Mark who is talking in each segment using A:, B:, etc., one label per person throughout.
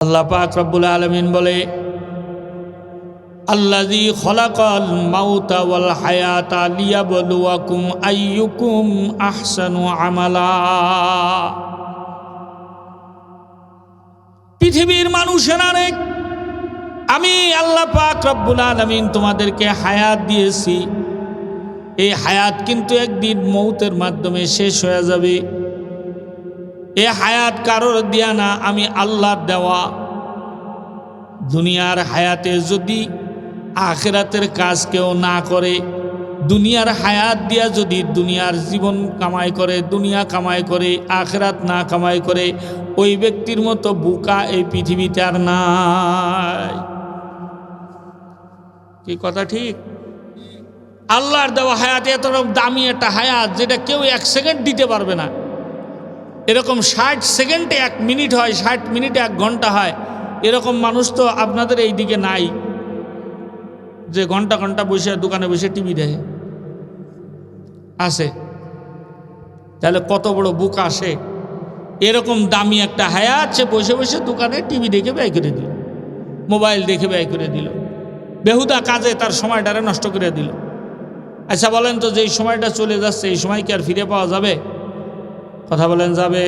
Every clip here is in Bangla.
A: আল্লাহ পাক রব্বুল আলামিন বলে আল্লাযী খলাকাল মাউতা ওয়াল হায়াতা লিয়াবলুয়াকুম আইয়ুকুম আহসানু আমালা। পৃথিবীর মানুষেরা রে, আমি আল্লাহ পাক রব্বুল আলামিন তোমাদেরকে হায়াত দিয়েছি। এই হায়াত কিন্তু একদিন মৌতের মাধ্যমে শেষ হয়ে যাবে। এ হায়াত কারোর দেয়া না, আমি আল্লাহর দেওয়া। দুনিয়ার হায়াতে যদি আখিরাতের কাজ কেউ না করে, দুনিয়ার হায়াত দিয়া যদি দুনিয়ার জীবন কামাই করে, দুনিয়া কামাই করে, আখিরাত না কামাই করে, ওই ব্যক্তির মতো বোকা এই পৃথিবীতে আর নাই। কি কথা ঠিক? আল্লাহর দেওয়া হায়াত এত দামি একটা হায়াত, যেটা কেউ 1 সেকেন্ড দিতে পারবে না। এরকম 60 সেকেন্ডে 1 মিনিট হয়, 60 মিনিটে 1 ঘন্টা হয়। এরকম মানুষ তো আপনাদের এই দিকে নাই, যে ঘন্টা ঘন্টা বসে দোকানে বসে টিভি দেখে। আসে? তাহলে কত বড় বুক আসে। এরকম দামি একটা হায়াত সে বসে বসে দোকানে টিভি দেখে ব্যয় করে দিল, মোবাইল দেখে ব্যয় করে দিল, বেহুদা কাজে তার সময়টারে নষ্ট করে দিল। আচ্ছা বলেন তো, যে এই সময়টা চলে যাচ্ছে, এই সময় কি আর ফিরে পাওয়া যাবে? কথা বলেন, যাবে?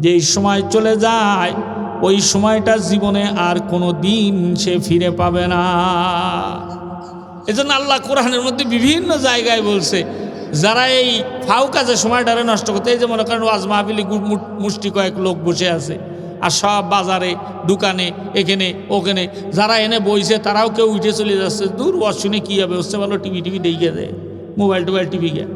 A: যেই সময় চলে যায়, ওই সময়টা জীবনে আর কোনো দিন সে ফিরে পাবে না। এজন্য আল্লাহ কোরআনের মধ্যে বিভিন্ন জায়গায় বলছে, যারা এই ফাউ কাজে সময়টারে নষ্ট করতে, এই যে মনে করেন ওয়াজ মাহফিলে মুষ্টি কয়েক লোক বসে আছে, আর সব বাজারে দোকানে এখানে ওখানে যারা এনে বইছে, তারাও কেউ উঠে চলে যাচ্ছে। দূর ওয়াজ শুনে কী হবে, হচ্ছে ভালো টিভি দেখে দেয়, মোবাইল টিভি গিয়ে।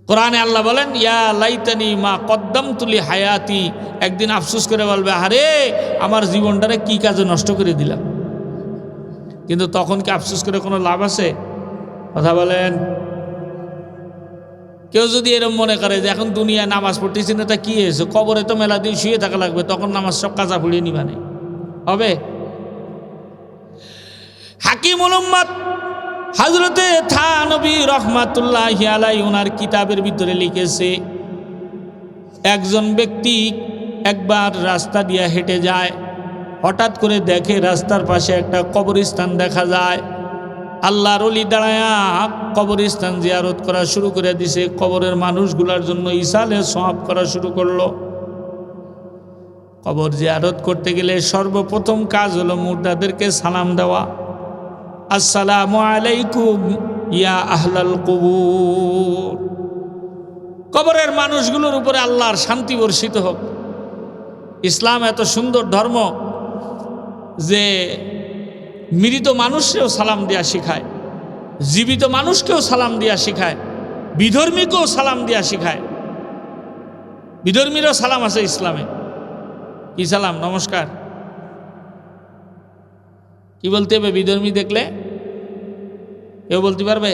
A: কোরআনে আল্লাহ বলেন, ইয়া লাইতানি মা কদ্দামতু লি হায়াতি। একদিন আফসোস করে বলবে, আরে আমার জীবনটারে কি কাজে নষ্ট করে দিলাম। কিন্তু তখন কি আফসোস করে কোনো লাভ আছে? কথা বলেন। কেউ যদি এরকম মনে করে যে এখন দুনিয়ায় নামাজ পড়তেছি না, তা কি হয়েছে, কবরে তো মেলা দিন শুয়ে থাকা লাগবে, তখন নামাজ সব কাজা ফুলিয়ে নিবানে হবে? হাকিমুল উম্মাত হযরতে থানবী রহমাতুল্লাহি আলাইহি ওনার কিতাবের ভিতরে লিখেছে, একজন ব্যক্তি একবার রাস্তা দিয়ে হেঁটে যায়, হঠাৎ করে দেখে রাস্তার পাশে একটা কবরস্থান দেখা যায়। আল্লাহর ওলি দাঁড়ায়া কবরস্থান জিয়ারত করা শুরু করে দিছে। কবরের মানুষগুলোর জন্য ইসালে সওয়াব করা শুরু করলো। কবর জিয়ারত করতে গেলে সর্বপ্রথম কাজ হলো মুর্দাদেরকে সালাম দেওয়া। আসসালামু আলাইকুম ইয়া আহলাল কুবুর। কবরের মানুষগুলোর উপরে আল্লাহর শান্তি বর্ষিত হোক। ইসলাম এত সুন্দর ধর্ম যে মৃত মানুষকেও সালাম দেওয়া শিখায়, জীবিত মানুষকেও সালাম দেওয়া শিখায়, বিধর্মীকেও সালাম দেওয়া শিখায়। বিধর্মীরও সালাম আছে ইসলামে। কি সালাম? নমস্কার। কি বলতে হবে বিধর্মী দেখলে? কেউ বলতে পারবে?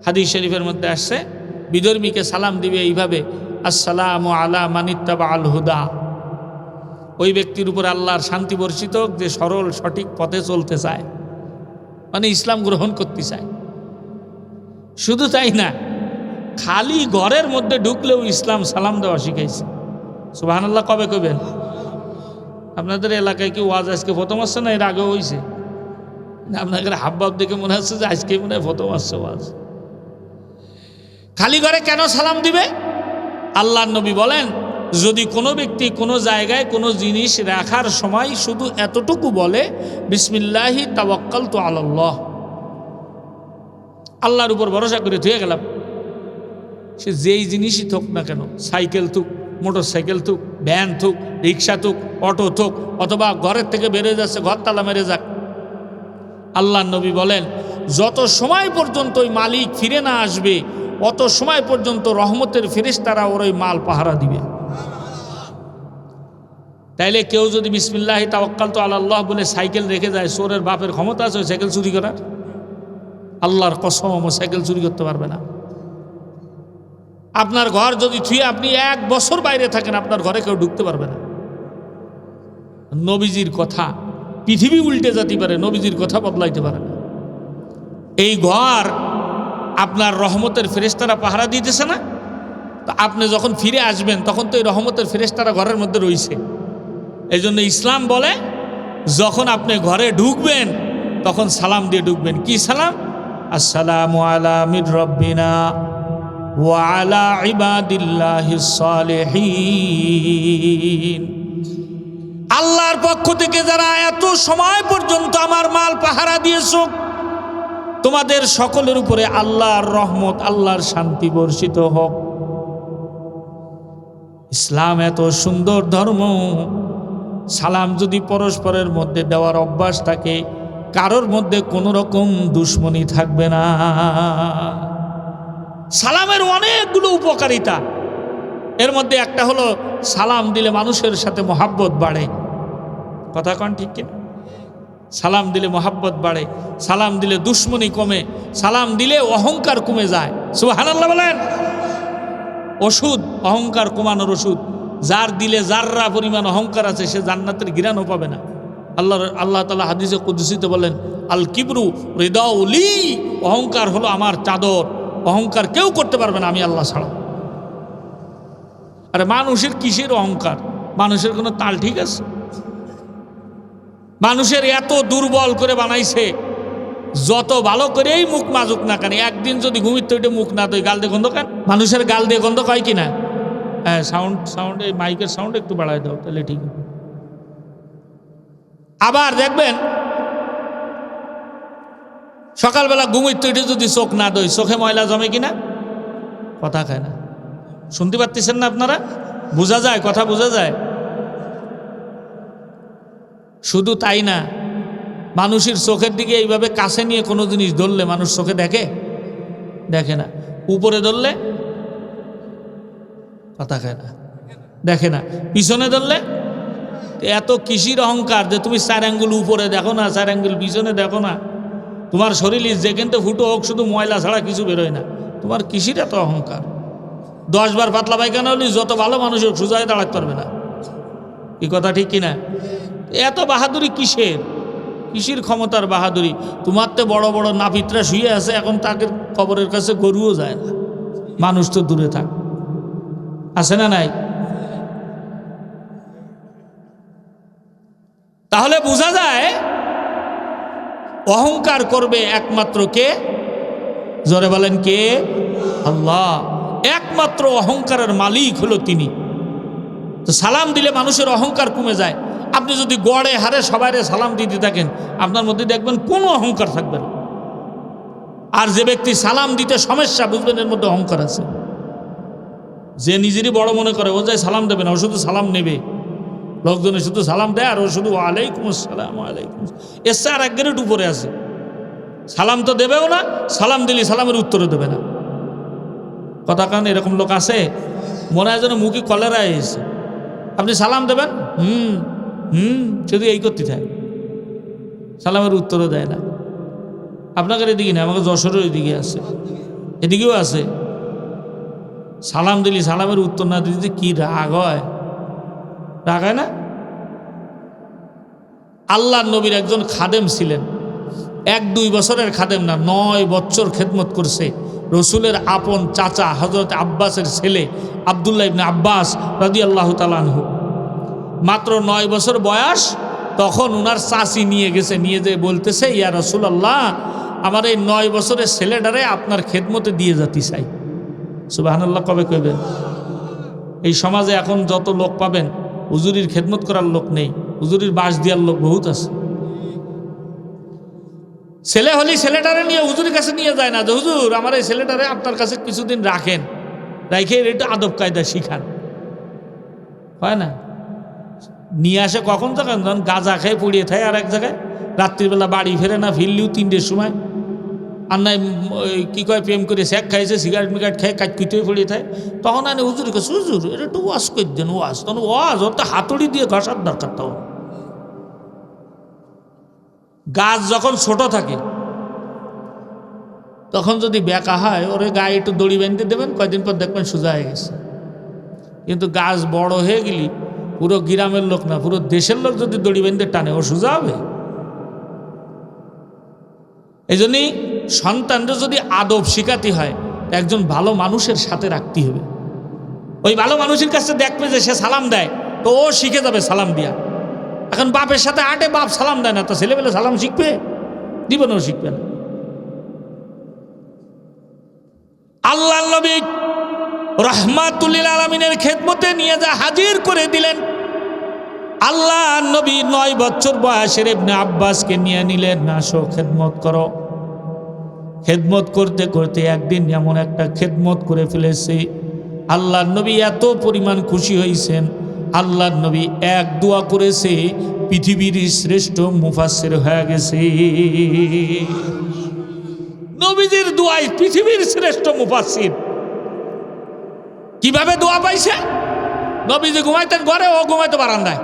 A: হাদিস শরীফের মধ্যে আসছে, বিধর্মীকে সালাম দিবে এইভাবে, আসসালামু আলা মানিত্তাবা আল হুদা। ওই ব্যক্তির উপর আল্লাহর শান্তি বর্ষিত যে সরল সঠিক পথে চলতে চায়, মানে ইসলাম গ্রহণ করতে চায়। শুধু তাই না, খালি ঘরের মধ্যে ঢুকলেও ইসলাম সালাম দেওয়া শিখাইছে। সুবহানাল্লাহ কবে কবেন? আপনাদের এলাকায় কি ওয়াজ আজকে প্রথম আসছে না এর আগেও হয়েছে? আপনাদের হাবভাব দেখে মনে হচ্ছে যে আজকে মনে হয় প্রথম আসছে ওয়াজ। খালি ঘরে কেন সালাম দিবে? আল্লাহর নবী বলেন, যদি কোনো ব্যক্তি কোনো জায়গায় কোনো জিনিস রাখার সময় শুধু এতটুকু বলে, বিসমিল্লাহি তাওয়াক্কালতু আলাল্লাহ, আল্লাহর উপর ভরসা করে থুয়ে গেলাম, সে যেই জিনিসই থাক না কেন, সাইকেল থুক, মোটর সাইকেল থুক, ভ্যান থুক, রিক্সা থুক, অটো থুক, অথবা ঘরের থেকে বেরিয়ে যাচ্ছে, ঘর তালা মেরে যাক, আল্লাহর নবী বলেন যত সময় পর্যন্ত ওই মালিক ফিরে না আসবে, অত সময় পর্যন্ত রহমতের ফেরেশতারা ওর ওই মাল পাহারা দিবে। তাইলে কেউ যদি বিসমিল্লাহি তাওয়াক্কালতু আলাল্লাহ বলে সাইকেল রেখে যায়, চোরের বাপের ক্ষমতা আছে ওই সাইকেল চুরি করার? আল্লাহর কসম, সাইকেল চুরি করতে পারবে না। আপনার ঘর যদি থুয়ে আপনি 1 বছর বাইরে থাকেন, আপনার ঘরে কেউ ঢুকতে পারবে না। নবীজির কথা, পৃথিবী উল্টে যেতে পারে, নবীজির কথা বদলাইতে পারে না। এই ঘর আপনার রহমতের ফেরেশতারা পাহারা দিতেছে না? তো আপনি যখন ফিরে আসবেন তখন তো এই রহমতের ফেরেশতারা ঘরের মধ্যে রয়েছে। এই জন্য ইসলাম বলে যখন আপনি ঘরে ঢুকবেন তখন সালাম দিয়ে ঢুকবেন। কি সালাম? আসসালামু আলা মির রব্বিনা ওয়া আলা ইবাদিল্লাহিস সালিহিন। আল্লাহর পক্ষ থেকে যারা এত সময় পর্যন্ত আমার মাল পাহারা দিয়েছো, তোমাদের সকলের উপরে আল্লাহর রহমত, আল্লাহর শান্তি বর্ষিত হোক। ইসলাম এত সুন্দর ধর্ম, সালাম যদি পরস্পরের মধ্যে দেওয়ার অভ্যাস থাকে, কারোর মধ্যে কোনো রকম দুশ্মনী থাকবে না। সালামের অনেকগুলো উপকারিতা, এর মধ্যে একটা হলো সালাম দিলে মানুষের সাথে মহাব্বত বাড়ে। কথা কন ঠিক কিনা? সালাম দিলে মহাব্বত বাড়ে, সালাম দিলে দুশ্মনী কমে, সালাম দিলে অহংকার কমে যায়। সুবহানাল্লাহ বলেন। ওষুধ, অহংকার কমানোর ওষুধ, যার দিলে যাররা পরিমাণ অহংকার আছে সে জান্নাতের ঘিরানও পাবে না। আল্লাহ তাআলা হাদিসে কুদসিতে বলেন, আল কিবরু রিদাউলি, অহংকার হলো আমার চাদর, অহংকার কেউ করতে পারবে না আমি আল্লাহ ছাড়া। আরে মানুষের কিসের অহংকার? মানুষের কোনো তাল ঠিক আছে? মানুষের এত দুর্বল করে বানাইছে, যত ভালো করেই মুখ মাজুক না কেন, একদিন যদি ঘুমিতে ওইটা মুখ না দই গাল দিয়ে গন্ধ কেন? মানুষের গাল দিয়ে গন্ধ হয় কিনা? হ্যাঁ, সাউন্ড এই মাইকের সাউন্ড একটু বাড়াই দাও তাহলে ঠিক হবে। আবার দেখবেন সকালবেলা ঘুমিতে ওইটা যদি চোখ না দই, চোখে ময়লা জমে কিনা? কথা খায় না। শুনতে পাচ্ছেন না আপনারা? বোঝা যায়, কথা বোঝা যায়। শুধু তাই না, মানুষের চোখের দিকে এইভাবে কাছে নিয়ে কোনো জিনিস ধরলে মানুষ চোখে দেখে? দেখে না। উপরে ধরলে কথা খায় না, দেখে না। পিছনে ধরলে এত কিসির অহংকার যে তুমি 4 আঙ্গুল উপরে দেখো না, 4 আঙ্গুল পিছনে দেখো না। তোমার শরীরে যেখানতে ফুটো হোক শুধু ময়লা ছাড়া কিছু বেরোয় না। তোমার কিসির এত অহংকার? 10 বার পাতলা পায়খানা হলে যত ভালো মানুষ হোক সোজায় দাঁড়াতে পারবে না। কি কথা ঠিক কিনা? এত বাহাদুরি কিসের? কিসির ক্ষমতার বাহাদুরি? তোমার তো বড় বড় নাপিতরা শুয়ে আছে, এখন তাকে কবরের কাছে গরুও যায় না। মানুষ তো দূরে থাক, আছে না নাই? তাহলে বোঝা যায় অহংকার করবে একমাত্র কে? জোরে বলেন কে? আল্লাহ। একমাত্র অহংকারের মালিক হলো তিনি। তো সালাম দিলে মানুষের অহংকার কমে যায়। আপনি যদি গড়ে হারে সবাইরে সালাম দিতে থাকেন, আপনার মধ্যে দেখবেন কোনো অহংকার থাকবে না। আর যে ব্যক্তি সালাম দিতে সমস্যা, বুঝবেন এর মধ্যে অহংকার আছে। যে নিজেরই বড় মনে করে ও যায় সালাম দেবে না, ও শুধু সালাম নেবে। লোকজনে শুধু সালাম দেয় আর ও শুধু ওয়ালাইকুম আসসালাম ওয়ালাইকুম, এর চেয়ে আর এক গ্রেড উপরে আছে। সালাম তো দেবেও না, সালাম দিলে সালামের উত্তরও দেবে না। কথা কারণ এরকম লোক আছে, মনে হয় যেন মুখে কলেরা এসেছে। আপনি সালাম দেবেন, শুধু এই করতে থাকে, সালামের উত্তরও দেয় না। আপনাকে এদিকে না, আমাকে যশোরের এদিকে আছে, এদিকেও আছে। সালাম দিলি সালামের উত্তর না দিতে কি রাগ হয়? রাগ হয় না? আল্লাহর নবীর একজন খাদেম ছিলেন, 1-2 বছরের খাদেম না, 9 বছর খেদমত করছে। রসুলের আপন চাচা হযরত আব্বাসের ছেলে আব্দুল্লাহ ইবনে আব্বাস রাদিয়াল্লাহু তাআলা আনহু, মাত্র 9 বছর বয়স, তখন ওনার চাচি নিয়ে গেছে, নিয়ে যেয়ে বলতেছে, ইয়া রাসূলুল্লাহ, আমার এই 9 বছরের ছেলেটারে আপনার খেদমতে দিয়ে যেতে চাই। সুবহানাল্লাহ কবে কইবেন? এই সমাজে এখন যত লোক পাবেন, হুজুরির খেদমত করার লোক নেই, হুজুরির বাস দেওয়ার লোক বহুত আছে। ছেলে হলে ছেলেটারে নিয়ে হুজুরের কাছে নিয়ে যায় না যে হুজুর আমার এই ছেলেটারে আপনার কাছে কিছুদিন রাখেন, রাখে একটু আদব কায়দা শিখান। হয় না? নিয়ে আসে কখন? তখন গাঁজা খেয়ে পুড়িয়ে থাকে আর এক জায়গায়, রাত্রিবেলা বাড়ি ফেরে না, ফিরলেও 3টের সময়। আর নাই কি কয় প্রেম করে শেক খাইছে, সিগারেট মিগারেট খেয়ে কাটকুইতে পড়িয়ে থাকে। তখন আনে হুজুর কাছে, হুজুর এটা একটু ওয়াশ করে দেন, ওয়াশ। তখন ওয়াশ ওর তো হাতুড়ি দিয়ে ঘষার দরকার। তখন গাছ যখন ছোট থাকে তখন যদি বেঁকা হয়, ওরে গায়ে একটু দড়ি বেঁধে দেবেন, কয়েকদিন পর দেখবেন সোজা হয়ে গেছে। কিন্তু গাছ বড় হয়ে গেলি, পুরো গ্রামের লোক না, পুরো দেশের লোক যদি দড়ি বেঁধে টানে, ও সোজা হবে? এই জন্যই সন্তানরা যদি আদব শিখাতে হয়, একজন ভালো মানুষের সাথে রাখতে হবে। ওই ভালো মানুষের কাছে দেখবে যে সে সালাম দেয়, তো ও শিখে যাবে সালাম দিয়া। এখন বাপের সাথে আটে, বাপ সালাম দেয় না, তো ছেলেবেলে সালাম শিখবে? জীবনেও শিখবে না। আল্লাহ নবী রাহমাতুল লিল আলামিনের খেদমতে নিয়ে যা হাজির করে দিলেন। আল্লাহ নবী 9 বছর বয়সের ইবনে আব্বাসকে নিয়ে নিলেন, আসো খেদমত করো। খেদমত করতে করতে একদিন এমন একটা খেদমত করে ফেলেছে, আল্লাহ নবী এত পরিমাণ খুশি হয়েছেন। আল্লাহ নবী এক দোয়া করেছে, পৃথিবীর শ্রেষ্ঠ মুফাসসির হয়ে গেছে। নবীজির দোয়ায় পৃথিবীর শ্রেষ্ঠ মুফাসসির। কিভাবে দোয়া পাইছে? নবীজি ঘুমাইতেন ঘরে, ও ঘুমাইতো বারান্দায়।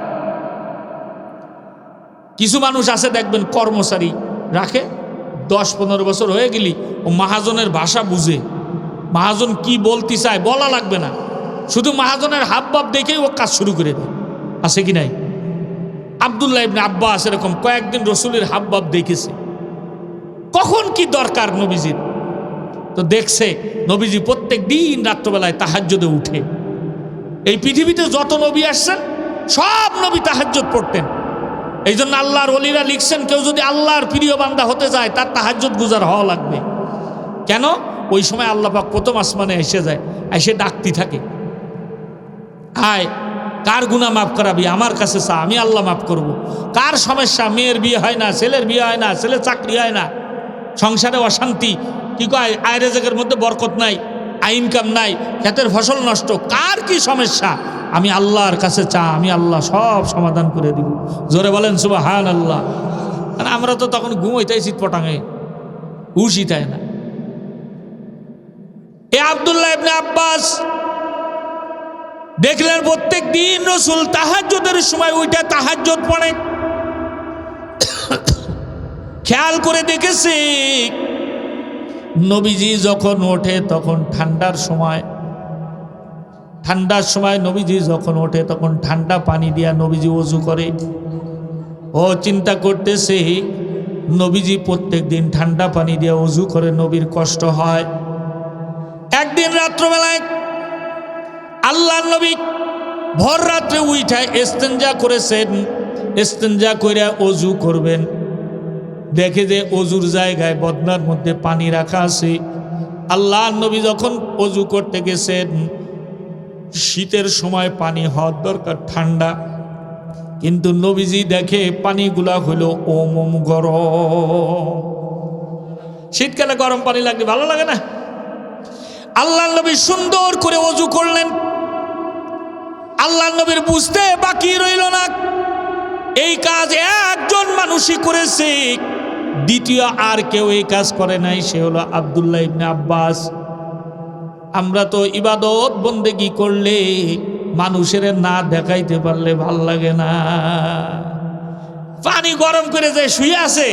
A: কিছু মানুষ আছে দেখবেন কর্মচারী রাখে, 10-15 বছর হয়ে গেলি ও মহাজনের ভাষা বুঝে, মহাজন কি বলতে চায় বলা লাগবে না, শুধু মহাজনের হাবভাব দেখেই ও কাজ শুরু করে দেয়। আছে কি নাই? আব্দুল্লাহ ইবনে আব্বাস এরকম কয়েকদিন রসুলের হাবভাব দেখেছে, কখন কি দরকার নবীজির। তো দেখছে নবীজি প্রত্যেক দিন রাত্রবেলায় তাহাজ্জুদে উঠে। এই পৃথিবীতে যত নবী আসছেন সব নবী তাহাজ্জুদ পড়তেন। এই জন্য আল্লাহর ওলিরা লিখছেন, কেউ যদি আল্লাহর প্রিয় বান্দা হতে যায় তার তাহাজ্জুদ গুজার হওয়া লাগবে। কেন? ওই সময় আল্লাহ পাক প্রথম আসমানে এসে যায়, এসে ডাকতে থাকে, আয় কার গুনাহ মাফ করাবি, আমার কাছে চা, আমি আল্লাহ মাফ করব। কার সমস্যা, মেয়ের বিয়ে হয় না, ছেলের বিয়ে হয় না, ছেলের চাকরি হয় না, সংসারে অশান্তি, কি কয় আয় রেজেকের মধ্যে বরকত নাই, ইনকাম নাই, ক্ষেতের ফসল নষ্ট, কার কি সমস্যা, আমি আল্লাহর কাছে চা, আমি আল্লাহ সব সমাধান করে দিব। জোরে বলেন সুবহানাল্লাহ। আর আমরা তো তখন ঘুমাইতাই চিৎপটাঙে, হুশিতাই না। এ আব্দুল্লাহ ইবনে আব্বাস দেখলেন প্রত্যেক দিন রসুল তাহাজ্জুদের সময় উঠে তাহাজ্জুদ পড়ে। খেয়াল করে দেখেছি নবীজি যখন ওঠে তখন ঠান্ডার সময় নবীজি যখন ওঠে তখন ঠান্ডা পানি দিয়া নবীজি ওযু করে। ও চিন্তা করতেছে নবীজি প্রত্যেক দিন ঠান্ডা পানি দিয়ে ওযু করে, নবীর কষ্ট হয়। একদিন রাত্রবেলায় আল্লাহর নবী ভোর রাত্রে উঠায় ইস্তেঞ্জা করেছেন, ইস্তেঞ্জা করে ওযু করবেন। দেখে যে ওযুর জায়গায় বদনার মধ্যে পানি রাখা আছে। আল্লাহর নবী যখন ওযু করতে গেছেন, শীতের সময় পানি হওয়ার দরকার ঠান্ডা, কিন্তু নবীজি দেখে পানিগুলা হলো ওম গরম। শীতকালে গরম পানি লাগলে ভালো লাগে না? আল্লাহর নবী সুন্দর করে ওযু করলেন। আল্লাহর নবীর বুঝতে বাকি রইল না, এই কাজ একজন মানুষই করেছে, দ্বিতীয় আর কেউ এই কাজ করে নাই, সে হলো আব্দুল্লাহ ইবনে আব্বাস। আমরা তো ইবাদত বন্দেগি করলে মানুষের না দেখাইতে পারলে ভাল লাগে না। পানি গরম করে যে শুয়ে আছে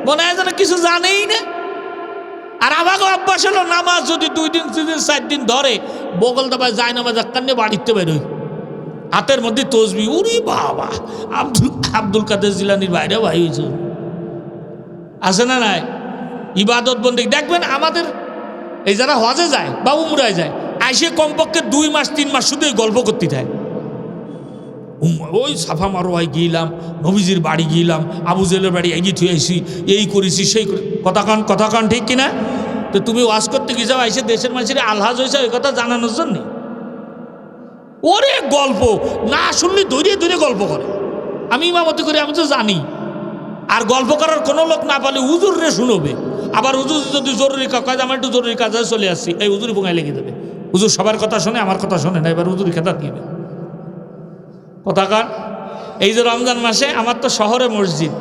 A: মনে হয় যেন কিছু জানেই না। আর আমাকে অভ্যাস হলো নামাজ যদি 2 দিন 3 দিন 4 দিন ধরে বগল দাবায় যায় নামাজ কান্নে বাড়িতে বেরোয়, হাতের মধ্যে তসবি, উরি বাবা আব্দুল কাদের জিলানির বাইরে ভাই হয়েছে, আছে না নাই? ইবাদত বন্দেগি দেখবেন আমাদের এই যারা হজে যায় বা উমরায় যায়, আইসে কমপক্ষে 2 মাস 3 মাস শুধু গল্প করতে থাকে। ওই সাফা মারোয়ায় গিয়েলাম, নবীজির বাড়ি গিয়েলাম, আবু জেলের বাড়ি এগিয়ে থুয়ে আইসি, এই করেছি সেই করে, কথা কান ঠিক কিনা? তো তুমি ওয়াজ করতে গিয়ে যাও, আইসে দেশের মানুষের আলহাজ হয়েছে ওই কথা জানানোর জন্য। ওরে গল্প না শুনলে ধৈর্য ধরে গল্প করে। আমি ইমামতি করি, আমি তো জানি। আর গল্প করার কোনো লোক না পালে হুজুর রে শুনবে। আবার হুজুর যদি জরুরি কাজ, আমার একটু জরুরি কাজে চলে আসছি, এই হুজুরি পোঙায় লেগে যাবে। হুজুর সবার কথা শোনে, আমার কথা শোনে না, এবার হুজুরি খেতা দিবে কথাকার। এই যে রমজান মাসে আমার তো শহরে মসজিদ,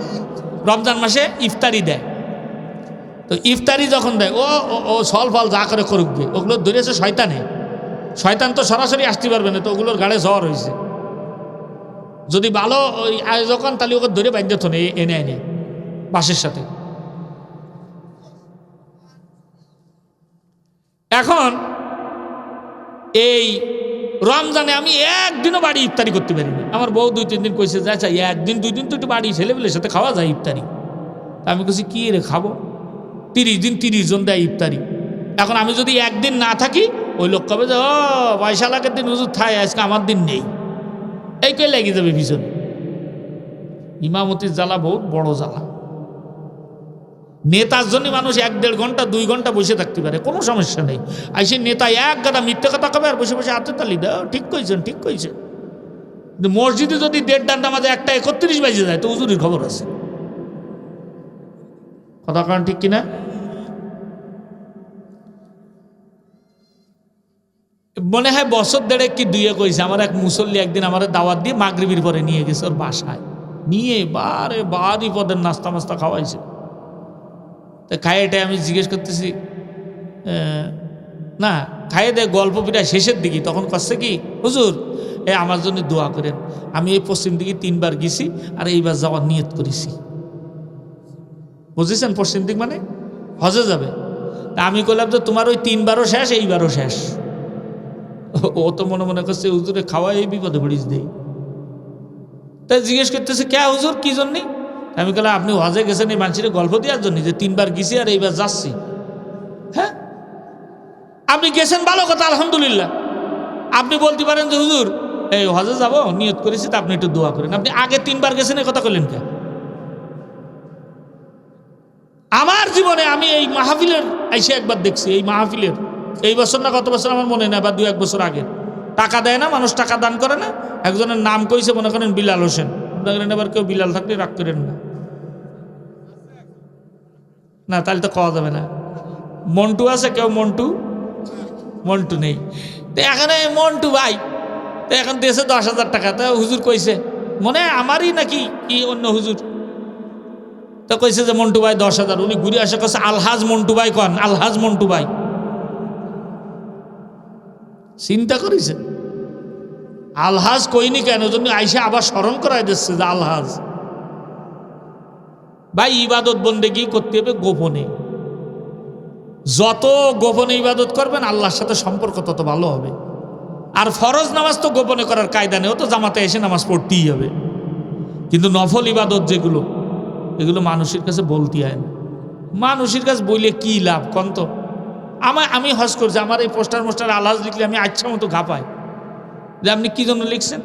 A: রমজান মাসে ইফতারি দেয়। তো ইফতারি যখন দেয় ও ফল ফল যা করে করুক গে, ওগুলো ধরেছে শয়তানে। শয়তান তো সরাসরি আসতে পারবে না, তো ওগুলোর গাড়ে জ্বর হয়েছে। যদি ভালো ওই আয়োজন তাহলে ওকে ধরে বাইন্ধে তো এনে বাসের সাথে। এখন এই রমজানে আমি একদিনও বাড়ি ইফতারি করতে পারিনি। আমার বউ 2-3 দিন কইছে যে আচ্ছা 1-2 দিন তো একটু বাড়ি ছেলেবেলের সাথে খাওয়া যায় ইফতারি। আমি কইছি কি রে খাবো, 30 দিন 30 জন দেয় ইফতারি। এখন আমি যদি একদিন না থাকি ওই লোক কবে যে ও পয়সা লাখের দিন হুজুর থাই, আজকে আমার দিন নেই, এই কে লেগে যাবে পিছনে। ইমামতির জ্বালা বহুত বড় জ্বালা। নেতার জন্য মানুষ 1-1.5 ঘন্টা 2 ঘন্টা বসে থাকতে পারে, কোনো সমস্যা নেই। আর সেই নেতা এক গাদা মিথ্যে কথা কবে আর বসে বসে হাতে তালি দাও, ঠিক কইছেন ঠিক কইছেন। কিন্তু মসজিদে যদি 1:30 নামাজে 1:31 বাজে যায় তো হুজুরের খবর আছে, কথা কারণ ঠিক কিনা? মনে হয় বছর 1.5 কি 2 কইছে, আমার এক মুসল্লি একদিন আমার দাওয়াত দিয়ে মাগরিবির পরে নিয়ে গেছে ওর বাসায়, নিয়ে বাড়ি পদের নাস্তা মাস্তা খাওয়াইছে। তো খাইয়েটা আমি জিজ্ঞেস করতেছি, না খাইয়ে দেয় গল্প পিঠা শেষের দিকে, তখন করছে কি হুজুর আমার জন্য দোয়া করেন, আমি এই পশ্চিম দিকে 3 বার গেছি আর এইবার যাওয়ার নিয়ত করেছি। বুঝেছেন পশ্চিম দিক মানে হজে যাবে। তা আমি বললাম যে তোমার ওই 3 বারও শেষ, এইবারও শেষ। ও তো মনে মনে করছে হুজুরে খাওয়া এই বিপদে পড়িস দেই। তাই জিজ্ঞেস করতেছে কে হুজুর কি জন্যে? আমি বললাম আপনি হজে গেছেন এই মানুষের গল্প দেওয়ার জন্য যে 3 বার গেছি আর এইবার যাচ্ছি। হ্যাঁ আপনি গেছেন ভালো কথা, আলহামদুলিল্লাহ। আপনি বলতে পারেন যে হুজুর এই হজে যাব নিয়ত করেছি, তা আপনি একটু দোয়া করেন। আপনি আগে 3 বার গেছেন এই কথা বললেন কেন? আমার জীবনে আমি এই মাহফিলের এসে একবার দেখছি, এই মাহফিলের এই বছর না গত বছর আমার মনে নেই, বা 2-1 বছর আগে টাকা দেয় না মানুষ, টাকা দান করে না, একজনের নাম কইছে মনে করেন বিলাল হোসেন। আপনার এবার কেউ বিলাল থাকলে রাগ করেন না, না তাহলে তো খাওয়া যাবে না। মন্টু আছে কেউ? মন্টু নেই। তো এখানে মন্টু ভাই তো এখন দিয়েছে 10,000 টাকা। তো হুজুর কইছে মনে হয় আমারই নাকি কি অন্য হুজুর, তো কইছে যে মন্টু ভাই 10,000। উনি ঘুরে আসে কছে আলহাজ মন্টু ভাই কন, আলহাজ মন্টু ভাই। চিন্তা করেছে আলহাজ কইনি কেন জন্য আইসে আবার স্মরণ করাই দিচ্ছে যে আলহাজ। ভাই ইবাদত বন্দেগী করতে হবে গোপনে, যত গোপনে ইবাদত করবেন আল্লাহর সাথে সম্পর্ক তত ভালো হবে। আর ফরজ নামাজ তো গোপনে করার কায়দা নেই, ও তো জামাতে এসে নামাজ পড়তেই হবে। কিন্তু নফল ইবাদত যেগুলো এগুলো মানুষের কাছে বলতে হয় না। মানুষের কাছে বইলে কি লাভ কন তো? আমি হজ করছি, আমার এই পোস্টার আলহাজ লিখলে আমি আচ্ছা মতো ঘাপাই যে আপনি কি জন্য লিখছেন,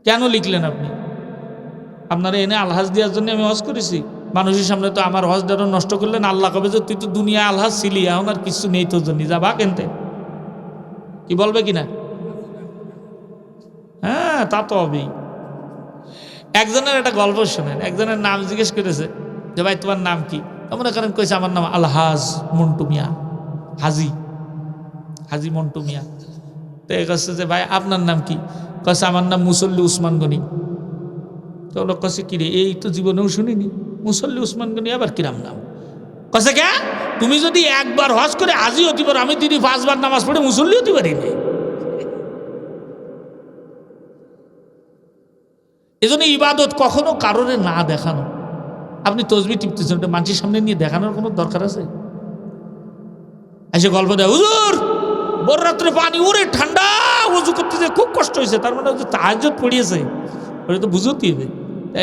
A: কেন লিখলেন আপনি? আপনারা এনে আলহাজ দেওয়ার জন্য আমি হজ করেছি? মানুষের সামনে তো আমার হজটারও নষ্ট করলেন। আল্লাহ কবে যে তুই তো দুনিয়া আলহাজ ছিলি, এখন আর কিছু নেই তোর জন্য, যা ভাগ এনতে। কি বলবে কিনা? হ্যাঁ তা তো হবেই। একজনের একটা গল্প শোনেন, একজনের নাম জিজ্ঞেস করেছে যে ভাই তোমার নাম কি? মনে করেন কইছে আমার নাম আলহাজ মন্টু মিয়া, হাজি মন্টু মিয়া। তো কাছে যে ভাই আপনার নাম কি? কাছে আমার নাম মুসল্লি উসমান গনি। তো লোক কাছে কিরে এই তো জীবনেও শুনিনি, মুসল্লি উসমান গনি আবার কিরাম নাম? কাছে কে তুমি যদি একবার হজ করে হাজি হতে পারো, আমি দিদি 5 বার নামাজ পড়ে মুসল্লি হতে পারি না। এজন্য ইবাদত কখনো কারোরে না দেখানো। আপনি তসবি টিপতেছেন, ওটা মানুষের সামনে নিয়ে দেখানোর কোনো দরকার আছে? এসে গল্প দেয় হুজুর বড় রাত্রে পানি ওরে ঠান্ডা, উজু করতেছে খুব কষ্ট হয়েছে, তার মানে তাহাজ্জুদ পড়িয়েছে, ওটা তো বুঝতে হবে।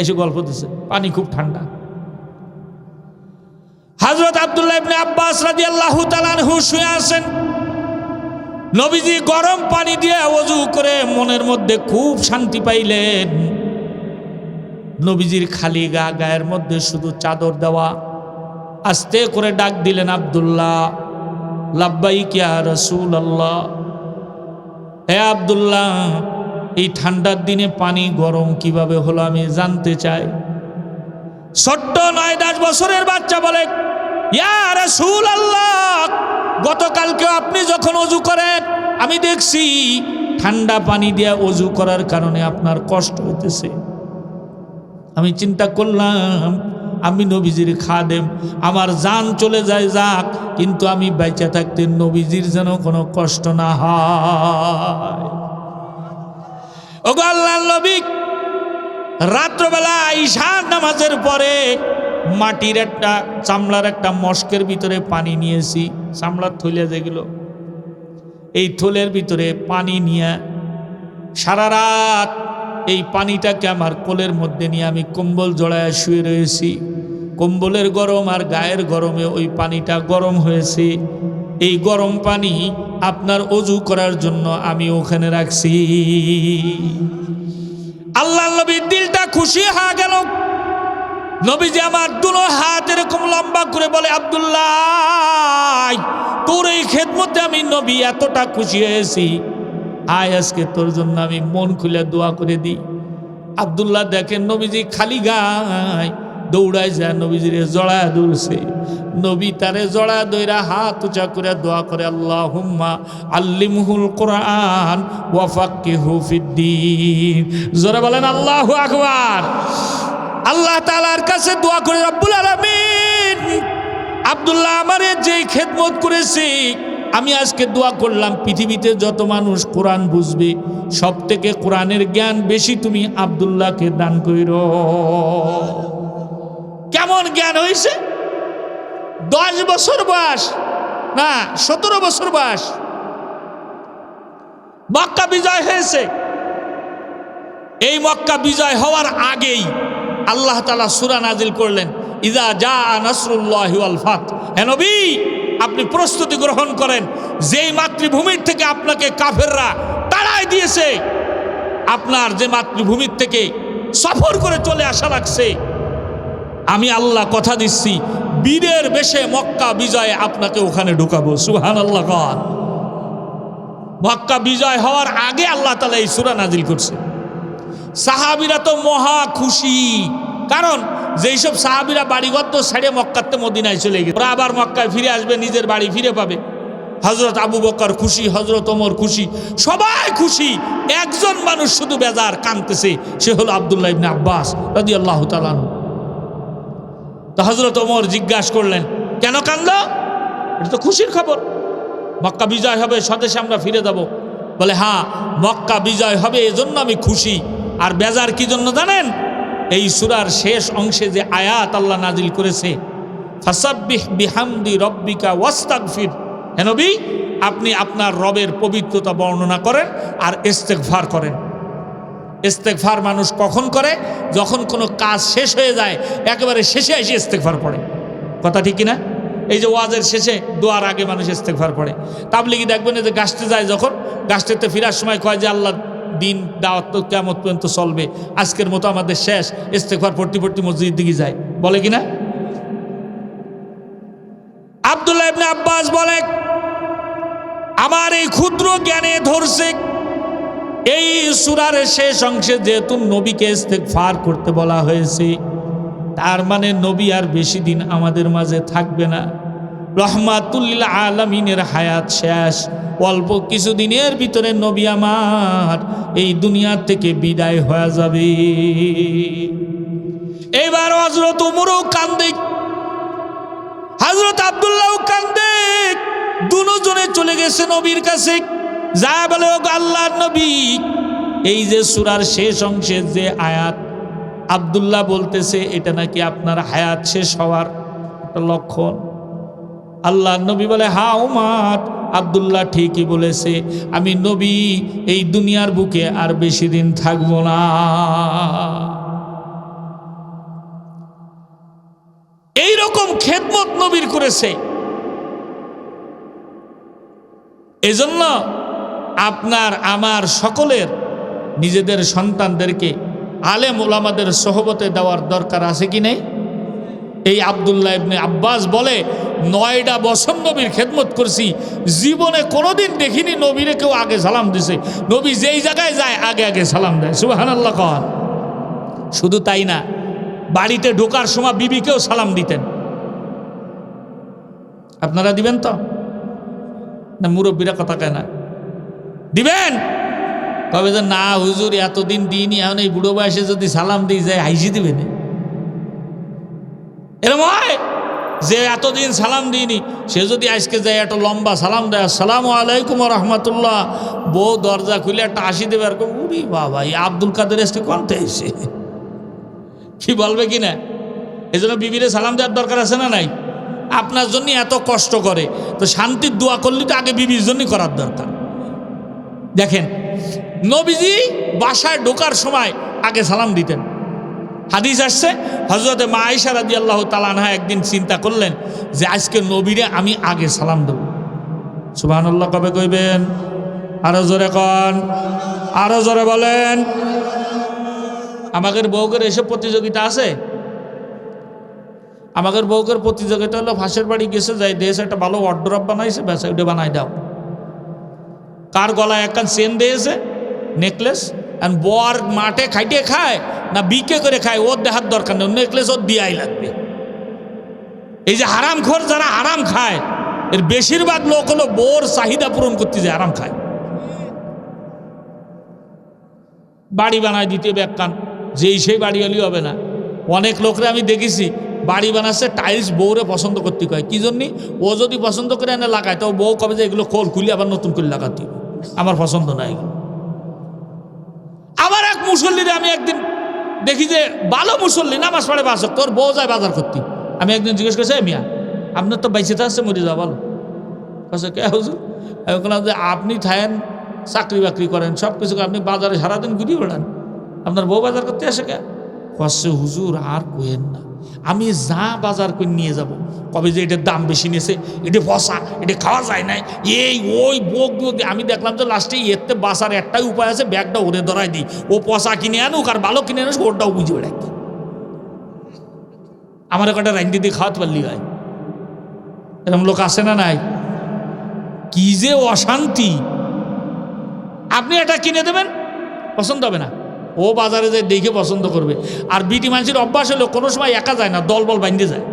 A: এসে গল্প দিছে পানি খুব ঠান্ডা। হযরত আব্দুল্লাহ ইবনে আব্বাস রাদিয়াল্লাহু তাআলা আনহু শুয়ে আছেন, নবীজি গরম পানি দিয়ে ওযু করে মনের মধ্যে খুব শান্তি পাইলেন। নবীজির খালি গায়ের মধ্যে শুধু চাদর দেওয়া। আস্তে করে ডাক দিলেন আব্দুল্লাহ, লাব্বাইক ইয়া রাসূলুল্লাহ। হে আব্দুল্লাহ, এই ঠান্ডার দিনে পানি গরম কিভাবে হলো আমি জানতে চাই। ছোট্ট 9-10 বছরের বাচ্চা বলে ইয়া রাসূলুল্লাহ, গতকালকে আপনি যখন ওযু করেন আমি দেখছি ঠান্ডা পানি দিয়ে ওযু করার কারণে আপনার কষ্ট হতেছে। আমি চিন্তা করলাম আমি নবীজির খাদেম, আমার জান চলে যায় যাক, কিন্তু আমি বেঁচে থাকতে নবীজির যেন কোনো কষ্ট না হয়। ওগো আল্লাহর নবী, রাত্রবেলা ঈশার নামাজের পরে মাটির একটা চামড়ার একটা মশকের ভিতরে পানি নিয়েছি, চামড়ার থলে যেগুলো, এই থলের ভিতরে পানি নিয়ে সারা রাত এই পানিটাকে আমার কোলের মধ্যে নিয়ে আমি কম্বল জড়ায় শুয়ে রয়েছি। কম্বলের গরম আর গায়ের গরমে ওই পানিটা গরম হয়েছে। এই গরম পানি আপনার অজু করার জন্য আমি ওখানে রাখছি। আল্লাহ নবীর দিলটা খুশি হয়ে গেল। নবীজি আমার দুনো হাত এরকম লম্বা করে বলে, আব্দুল্লাহ, তোর এই খেদমতে আমি নবী এতটা খুশি হয়েছি, আয় আজকে তোর জন্য আমি মন খুলে দোয়া করে দিই। আব্দুল্লাহ দেখেন নবীজি খালি গায় দৌড়ায় যায়, নবীজিরে জড়ায় ধরছে। নবী তারে জড়া দইরা হাত উঁচা করে দোয়া করে, আল্লাহুম্মা আল্লিমহুল কোরআন ওয়া ফাক্কিহু ফিদ্দীন। জোরে বলেন আল্লাহু আকবার। আল্লাহ তাআলার কাছে দোয়া করে, রব্বুল আলামিন, আব্দুল্লাহ আমারে যেই খেদমত করেছে, আমি আজকে দোয়া করলাম পৃথিবীতে যত মানুষ কোরআন বুঝবে সব থেকে কোরআনের জ্ঞান বেশি তুমি আব্দুল্লাহকে দান কইরো। কেমন জ্ঞান হয়েছে? 10 বছর বয়স না 17 বছর বয়স, মক্কা বিজয় হয়েছে। এই মক্কা বিজয় হওয়ার আগেই আল্লাহ তাআলা সূরা নাজিল করলেন, ইযা জাআ নাসরুল্লাহি ওয়াল ফাত। হে নবী, আপনি প্রস্তুতি গ্রহণ করেন, যেই মাতৃভূমির থেকে আপনাকে কাফেররা তাড়ায় দিয়েছে, আপনার যে মাতৃভূমির থেকে সফর করে চলে আসা লাগছে, আমি আল্লাহ কথা দিচ্ছি বীরের বেশে মক্কা বিজয়ে আপনাকে ওখানে ঢুকাবো। সুবহানাল্লাহ। মক্কা বিজয় হওয়ার আগে আল্লাহ তাআলা এই সূরা নাজিল করছে। সাহাবীরা তো মহা খুশি, কারণ যেই সব সাহাবীরা বাড়িঘর তো ছেড়ে মক্কাতে মদিনায় চলে গেছে, ওরা আবার মক্কায় ফিরে আসবে, নিজের বাড়ি ফিরে পাবে। হযরত আবু বকর খুশি, হযরত ওমর খুশি, সবাই খুশি। একজন মানুষ শুধু বেজার, কাঁদতেছে, সে হলো আব্দুল্লাহ ইবনে আব্বাস রাদিয়াল্লাহু তাআলা আনহু। তো হযরত ওমর জিজ্ঞাসা করলেন, কেন কাঁদলো? এটা তো খুশির খবর, মক্কা বিজয় হবে, স্বদেশে আমরা ফিরে যাব। বলে, হ্যাঁ, মক্কা বিজয় হবে এজন্য আমি খুশি। আর বেজার কি জন্য জানেন? এই সূরার শেষ অংশে যে আয়াত আল্লাহ নাজিল করেছে, ফাসাব্বিহ বিহামদি রব্বিকা ওয়াস্তাগফির। হে নবী, আপনি আপনার রবের পবিত্রতা বর্ণনা করেন আর ইস্তেগফার করেন। ইস্তেগফার মানুষ কখন করে? যখন কোনো কাজ শেষ হয়ে যায়, একেবারে শেষে এসে ইস্তেগফার পড়ে। কথা ঠিক কিনা? এই যে ওয়াজের শেষে দোয়ার আগে মানুষ ইস্তেগফার পড়ে। তাবলিগি দেখবেন যে গাছতে যায়, যখন গাছতে ফেরার সময় কয় যে আল্লাহ দিন দাওয়াত তো কিয়ামত পর্যন্ত চলবে, আজকের মতো আমাদের শেষ, ইস্তেগফার পড়তে পড়তে মসজিদের দিকে যায়, বলে কিনা? আব্দুল্লাহ ইবনে আব্বাস বলে, আমার এই ক্ষুদ্র জ্ঞানে ধরছে এই সূরার শেষ অংশে যেহেতু নবীকে ইস্তেগফার করতে বলা হয়েছে, তার মানে নবী আর বেশি দিন আমাদের মাঝে থাকবে না। রহমাতুল লিল আলামিনের হায়াত শেষ, অল্প কিছুদিনের ভিতরে নবী আমার এই দুনিয়া থেকে বিদায় হয়ে যাবে। এবার হযরত ওমরও কান্দে, হযরত আব্দুল্লাহও কান্দে, দুজনে চলে গেছে নবীর কাছে। যা বলে, ও আল্লাহর নবী, এই যে সূরার শেষ অংশে যে আয়াত আব্দুল্লাহ বলতেছে, এটা নাকি আপনার হায়াত শেষ হওয়ার একটা লক্ষণ। আল্লাহর নবী বলে, হ্যাঁ ওমর, আব্দুল্লাহ ঠিকই বলেছে, আমি নবী এই দুনিয়ার বুকে আর বেশি দিন থাকব না। এই রকম খেদমত নবীর করেছে। এজন্য আপনার আমার সকলের নিজেদের সন্তানদেরকে আলেম ওলামাদের সোহবতে দেওয়ার দরকার আছে কি নেই? এই আব্দুল্লাহ ইবনে আব্বাস বলে, 9টা বছর নবীর খেদমত করছি, জীবনে কোনোদিন দেখিনি নবীরে কেউ আগে সালাম দিছে। নবী যেই জায়গায় যায় আগে আগে সালাম দেয়। সুবহানাল্লাহ কন। শুধু তাই না, বাড়িতে ঢোকার সময় বিবিকেও সালাম দিতেন। আপনারা দিবেন তো না? মুরব্বীরা কথা কেনা দিবেন? কবে যে না হুজুর এতদিন দিইনি, এখন এই বুড়ো বয়সে যদি সালাম দিই যায় হাইসি দিবেন। এরকম হয় যে এতদিন সালাম দিইনি, সে যদি আজকে যায় একটা লম্বা সালাম দেয়, আসসালামু আলাইকুম ওয়া রাহমাতুল্লাহ, বউ দরজা খুলে একটা হাসি দেবে, আর উরি বাবা, এই আব্দুল কাদের এসে কমতে এসে কি বলবে কি না? এই জন্য বিবিরে সালাম দেওয়ার দরকার আছে না নাই? আপনার জন্য এত কষ্ট করে, তো শান্তির দোয়া করলে তো আগে বিবির জন্যই করার দরকার। দেখেন, নবীজি বাসায় ঢোকার সময় আগে সালাম দিতেন। হাদিস আসছে, হযরতে মা আয়েশা রাদিয়াল্লাহু তাআলা আনহা একদিন চিন্তা করলেন যে আজকে নবীরে আমি আগে সালাম দেব। সুবহানাল্লাহ কবে কইবেন? আরো জোরে কন, আরো জোরে বলেন। আমাদের বউকের এসব প্রতিযোগিতা আছে? আমাদের বউকের প্রতিযোগিতা হলো ফাঁসের বাড়ি গেছে, যাই দেশ একটা ভালো ওয়ার্ড্রপ বানাইছে, ব্যাস ওইটা বানাই দাও। কার গলায় একখান চেন দিয়েছে, নেকলেস, আর বর মাঠে খাইটে খায় না বিকে করে খায়, ওর দেখার দরকার নেই, নেকলেস ওর দিয়াই লাগবে। এই যে হারামখোর যারা হারাম খায়, এর বেশিরভাগ লোক হলো বোর চাহিদা পূরণ করতে যায় হারাম খায়। বাড়ি বানায় দিতে ব্যাখ্যান, যেই সেই বাড়ি হলেই হবে না। অনেক লোকরা আমি দেখেছি বাড়ি বানাচ্ছে টাইলস বউরে পছন্দ করতে কয়, কি জন্যে? ও যদি পছন্দ করে এনে লাগায় তো বউ কবে যে এগুলো খোল খুলে আবার নতুন করে লাগাতে, আমার পছন্দ না এগুলো। আবার এক মুসল্লিরে আমি একদিন দেখি যে ভালো মুসল্লি, নামাজ পড়ে বাসক, তোর বউ যায় বাজার করতে। আমি একদিন জিজ্ঞেস করছি, মিয়া আপনার তো বাইসে থাকছে, মরে যাওয়া ভালো। কাছে কে হুজুর? আমি বললাম যে আপনি থাকেন, চাকরি বাকরি করেন, সব কিছু আপনি বাজারে সারাদিন ঘুরিয়ে বেড়ান, আপনার বউ বাজার করতে আসে কে? কচ্ছে হুজুর আর কোয়েন না, আমি যা বাজার করে নিয়ে যাব, কবে যে এটার দাম বেশি নিয়েছে, এটা ফসা, এটা খাওয়া যায় না, এই ওই বোক। আমি দেখলাম যে লাস্টে এতে বাসার একটাই উপায় আছে, ব্যাগটা ওরে ধরাই দিই, ও পচা কিনে আনুক আর ভালো কিনে আনুক, ওরটাও বুঝে বেড়াই। আমার একটা রাইন্দি দিয়ে খাওয়াতে পারলি হয়, এরকম লোক আসে না নাই? কি যে অশান্তি! আপনি এটা কিনে দেবেন, পছন্দ হবে না, ও বাজারে যায় দেখে পছন্দ করবে। আর বিটি মানুষের অভ্যাস হলো কোনো সময় একা যায় না, দলবল বাইন্দে যায়।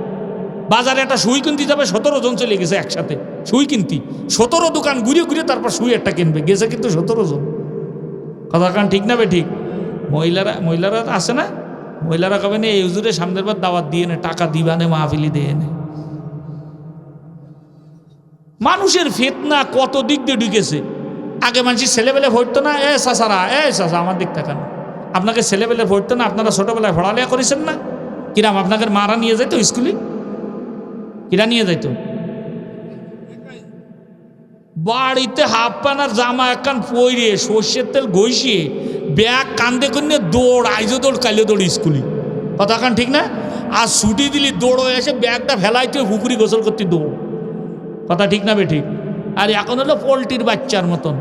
A: বাজারে একটা সুই কিনতে যাবে, 17 জন চলে গেছে একসাথে সুই কিনতে, 17 দোকান ঘুরে ঘুরে তারপর সুই একটা কিনবে, গেছে কিন্তু 17 জন। কথা কান ঠিক না বে ঠিক? মহিলারা আছে না, মহিলারা কবে না এই হুজুরের সামনের বার দাওয়াত দিয়ে নে, টাকা দিবানে, মাহফিলি দিয়ে নে। মানুষের ফিতনা কত দিক দিয়ে ঢুকেছে। আগে মানুষের ছেলেবেলে ভরতো না, এ চাচারা, এ চাচা আমার দিক তাকান, আপনাকে ছেলেবেলে ভরতো না? আপনারা ছোটবেলায় পড়ালেখা করেছেন না? কিরাম আপনাদের মারা নিয়ে যাইতো স্কুলে? কিরা নিয়ে যাইতো? বাড়িতে হাফ প্যান্ট আর জামা একখান পরে, সর্ষের তেল ঘষিয়ে, ব্যাগ কান্দে করে দৌড়, আইজো দৌড় কালিও দৌড় স্কুলে। কথা কান ঠিক না? আর ছুটি দিলি দৌড় হয়ে এসে ব্যাগটা ফেলাইতে পুকুরি গোসল করতে দৌড়। কথা ঠিক না বে ঠিক? আর এখন হলো পোলট্রির বাচ্চার মতন,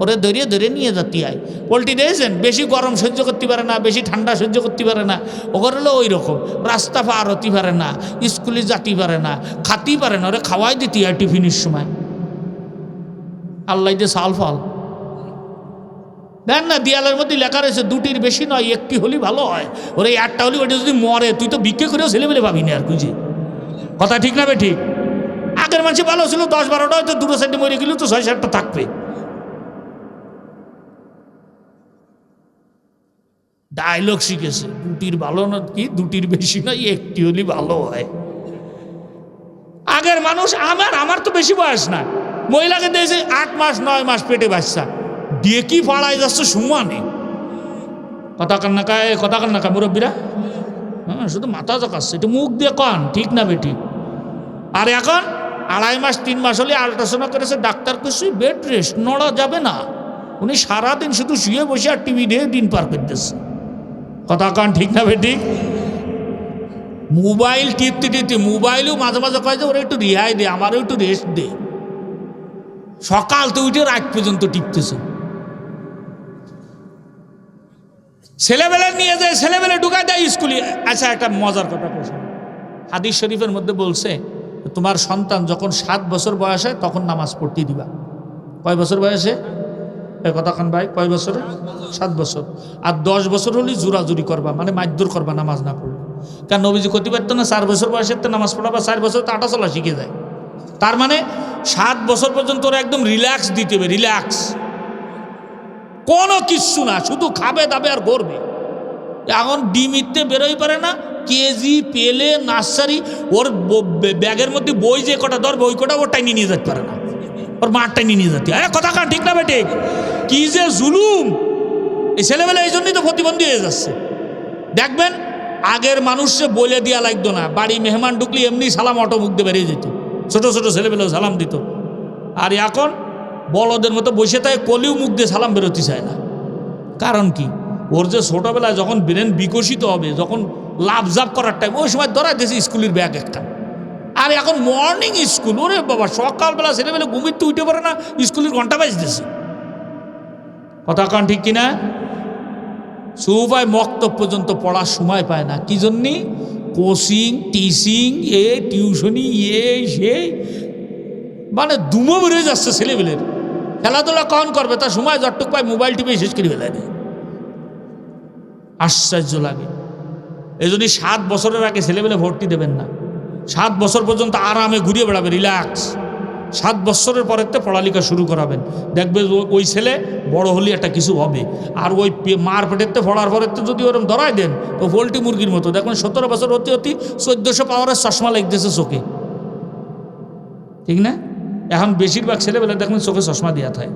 A: ওরে ধরিয়ে ধরে নিয়ে যেতে হয়। পোলট্রি দিয়েছেন, বেশি গরম সহ্য করতে পারে না, বেশি ঠান্ডা সহ্য করতে পারে না, ওর হলো ওই রকম, রাস্তা পার হতে পারে না, স্কুলে যেতে পারে না, খাতেই পারে না, ওরে খাওয়াই দিতে হয় টিফিনের সময়। আল্লাহ দিয়ে সাল ফল দেন না, দেয়ালের মধ্যে লেখা রয়েছে 2টির বেশি নয়, 1টি হলেই ভালো হয়। ওরে 1টা হলে ওইটা যদি মরে, তুই তো বিক্রি করেও ছেলেবেলে পাবি না আর খুঁজে। কথা ঠিক না বে ঠিক? আগের মানুষ ভালো ছিল, 10-12টা হয়তো 2 সাইডে মরে গেলেও তো 6-7টা থাকবে। ডায়লগ শিখেছে, 2টির ভালো না কি, 2টির বেশি নয়, 1টি হলেই ভালো হয়। আগের মানুষ, আমার তো বেশি বয়স না, মহিলাকে দিয়েছে 8 মাস 9 মাস পেটে বাচ্চা, ডেকি পাড়ায় যাচ্ছে সুমানে। কথা কান্নাকা মুরব্বীরা, হ্যাঁ, শুধু মাথা জকাচ্ছে, এটা মুখ দিয়ে কন, ঠিক না বেটি? আর এখন 2.5 মাস 3 মাস হলে আল্ট্রাসাউন্ড করেছে, ডাক্তার কইছে বেড রেস্ট, নড়া যাবে না। উনি সারাদিন শুধু শুয়ে বসে আর টিভি দিয়ে দিন পার করতেছে। কথা কান ঠিক না বেটি? মোবাইল টিপতে মোবাইলও মাঝে মাঝে কয় যে ওরা একটু রেহাই দে, আমারও একটু রেস্ট দে। সকাল তো উঠে রাত পর্যন্ত টিপতেছে। ছেলেবেলে নিয়ে যায়, ছেলেবেলে ঢুকায় দেয় স্কুলে। আচ্ছা, একটা মজার কথা বলছে, হাদিস শরীফের মধ্যে বলছে তোমার সন্তান যখন 7 বছর বয়স হয় তখন নামাজ পড়তে দিবা। কয় বছর বয়সে? কথা খান ভাই, কয় বছরে? 7 বছর। আর 10 বছর হলে জোরাজুরি করবা, মানে মারধর করবা নামাজ না পড়লে। কারণ নবীজি করতে পারতো না 4 বছর বয়সের তো নামাজ পড়া, বা 4 বছর তো 8 চলা শিখে যায়। তার মানে 7 বছর পর্যন্ত ওরা একদম রিল্যাক্স দিতে হবে, রিল্যাক্স, কোনো কিচ্ছু না, শুধু খাবে দাবে আর করবে। এখন ডিমিতে বেরোই পারে না, কেজি পেলে নার্সারি, ওর ব্যাগের মধ্যে বই যে কটা ধরবে ওই কটা ওর টাইনি নিয়ে যেতে পারে না, ওর মাঠ টাইনি নিয়ে যেতে। কথা কান ঠিক না বেটে? কি যে জুলুম! এই ছেলেবেলা এই জন্যই তো প্রতিবন্ধী হয়ে যাচ্ছে। দেখবেন আগের মানুষকে বলে দেওয়া লাগতো না, বাড়ি মেহমান ঢুকলে এমনি সালাম অটো মুখ দিয়ে বেরিয়ে যেত, ছোট ছোট ছেলেবেলাও সালাম দিত। আর এখন বলদের মতো বসে থাকে, কলিও মুখ দিয়ে সালাম বেরোতে চায় না। কারণ কি? ওর যে ছোটবেলায় যখন ব্রেন বিকশিত হবে, যখন লাভ জাপ করার টাইম, ওই সময় ধরা দিয়েছে স্কুলের ব্যাগ একটা, আর এখন মর্নিং স্কুল, ওরে বাবা সকালবেলা ছেলেবেলে ঘুমিতে উঠে পারে না, স্কুলের ঘন্টা বাজতেছে। কথা কন ঠিক কিনা? সুবাই মক্তব পর্যন্ত পড়ার সময় পায় না। কি জন্যে? কোচিং টিচিং টিউশনি সেই মানে দুমো বেরোয় যাচ্ছে ছেলেবেলের। খেলাধুলা কখন করবে? তার সময় যতটুক পায় মোবাইল টিপে শেষ করে ফেলে দেয়। আশ্চর্য লাগে। এই জন্যই 7 বছরের আগে ছেলেবেলে ভর্তি দেবেন না। 7 বছর পর্যন্ত আরামে ঘুরিয়ে বেড়াবে, রিল্যাক্স। 7 বছরের পরের পড়ালেখা শুরু করাবেন, দেখবে ওই ছেলে বড় হলে একটা কিছু হবে। আর ওই মার পেটেতে পড়ার পরের যদি ওরকম ধরাই দেন তো পোলট্রি মুরগির মতো দেখবেন 17 বছর হতে হতে 1400 পাওয়ারের চশমা লাগতেছে চোখে, ঠিক না? এখন বেশিরভাগ ছেলেবেলা দেখবেন চোখে চশমা দেওয়া থাকে।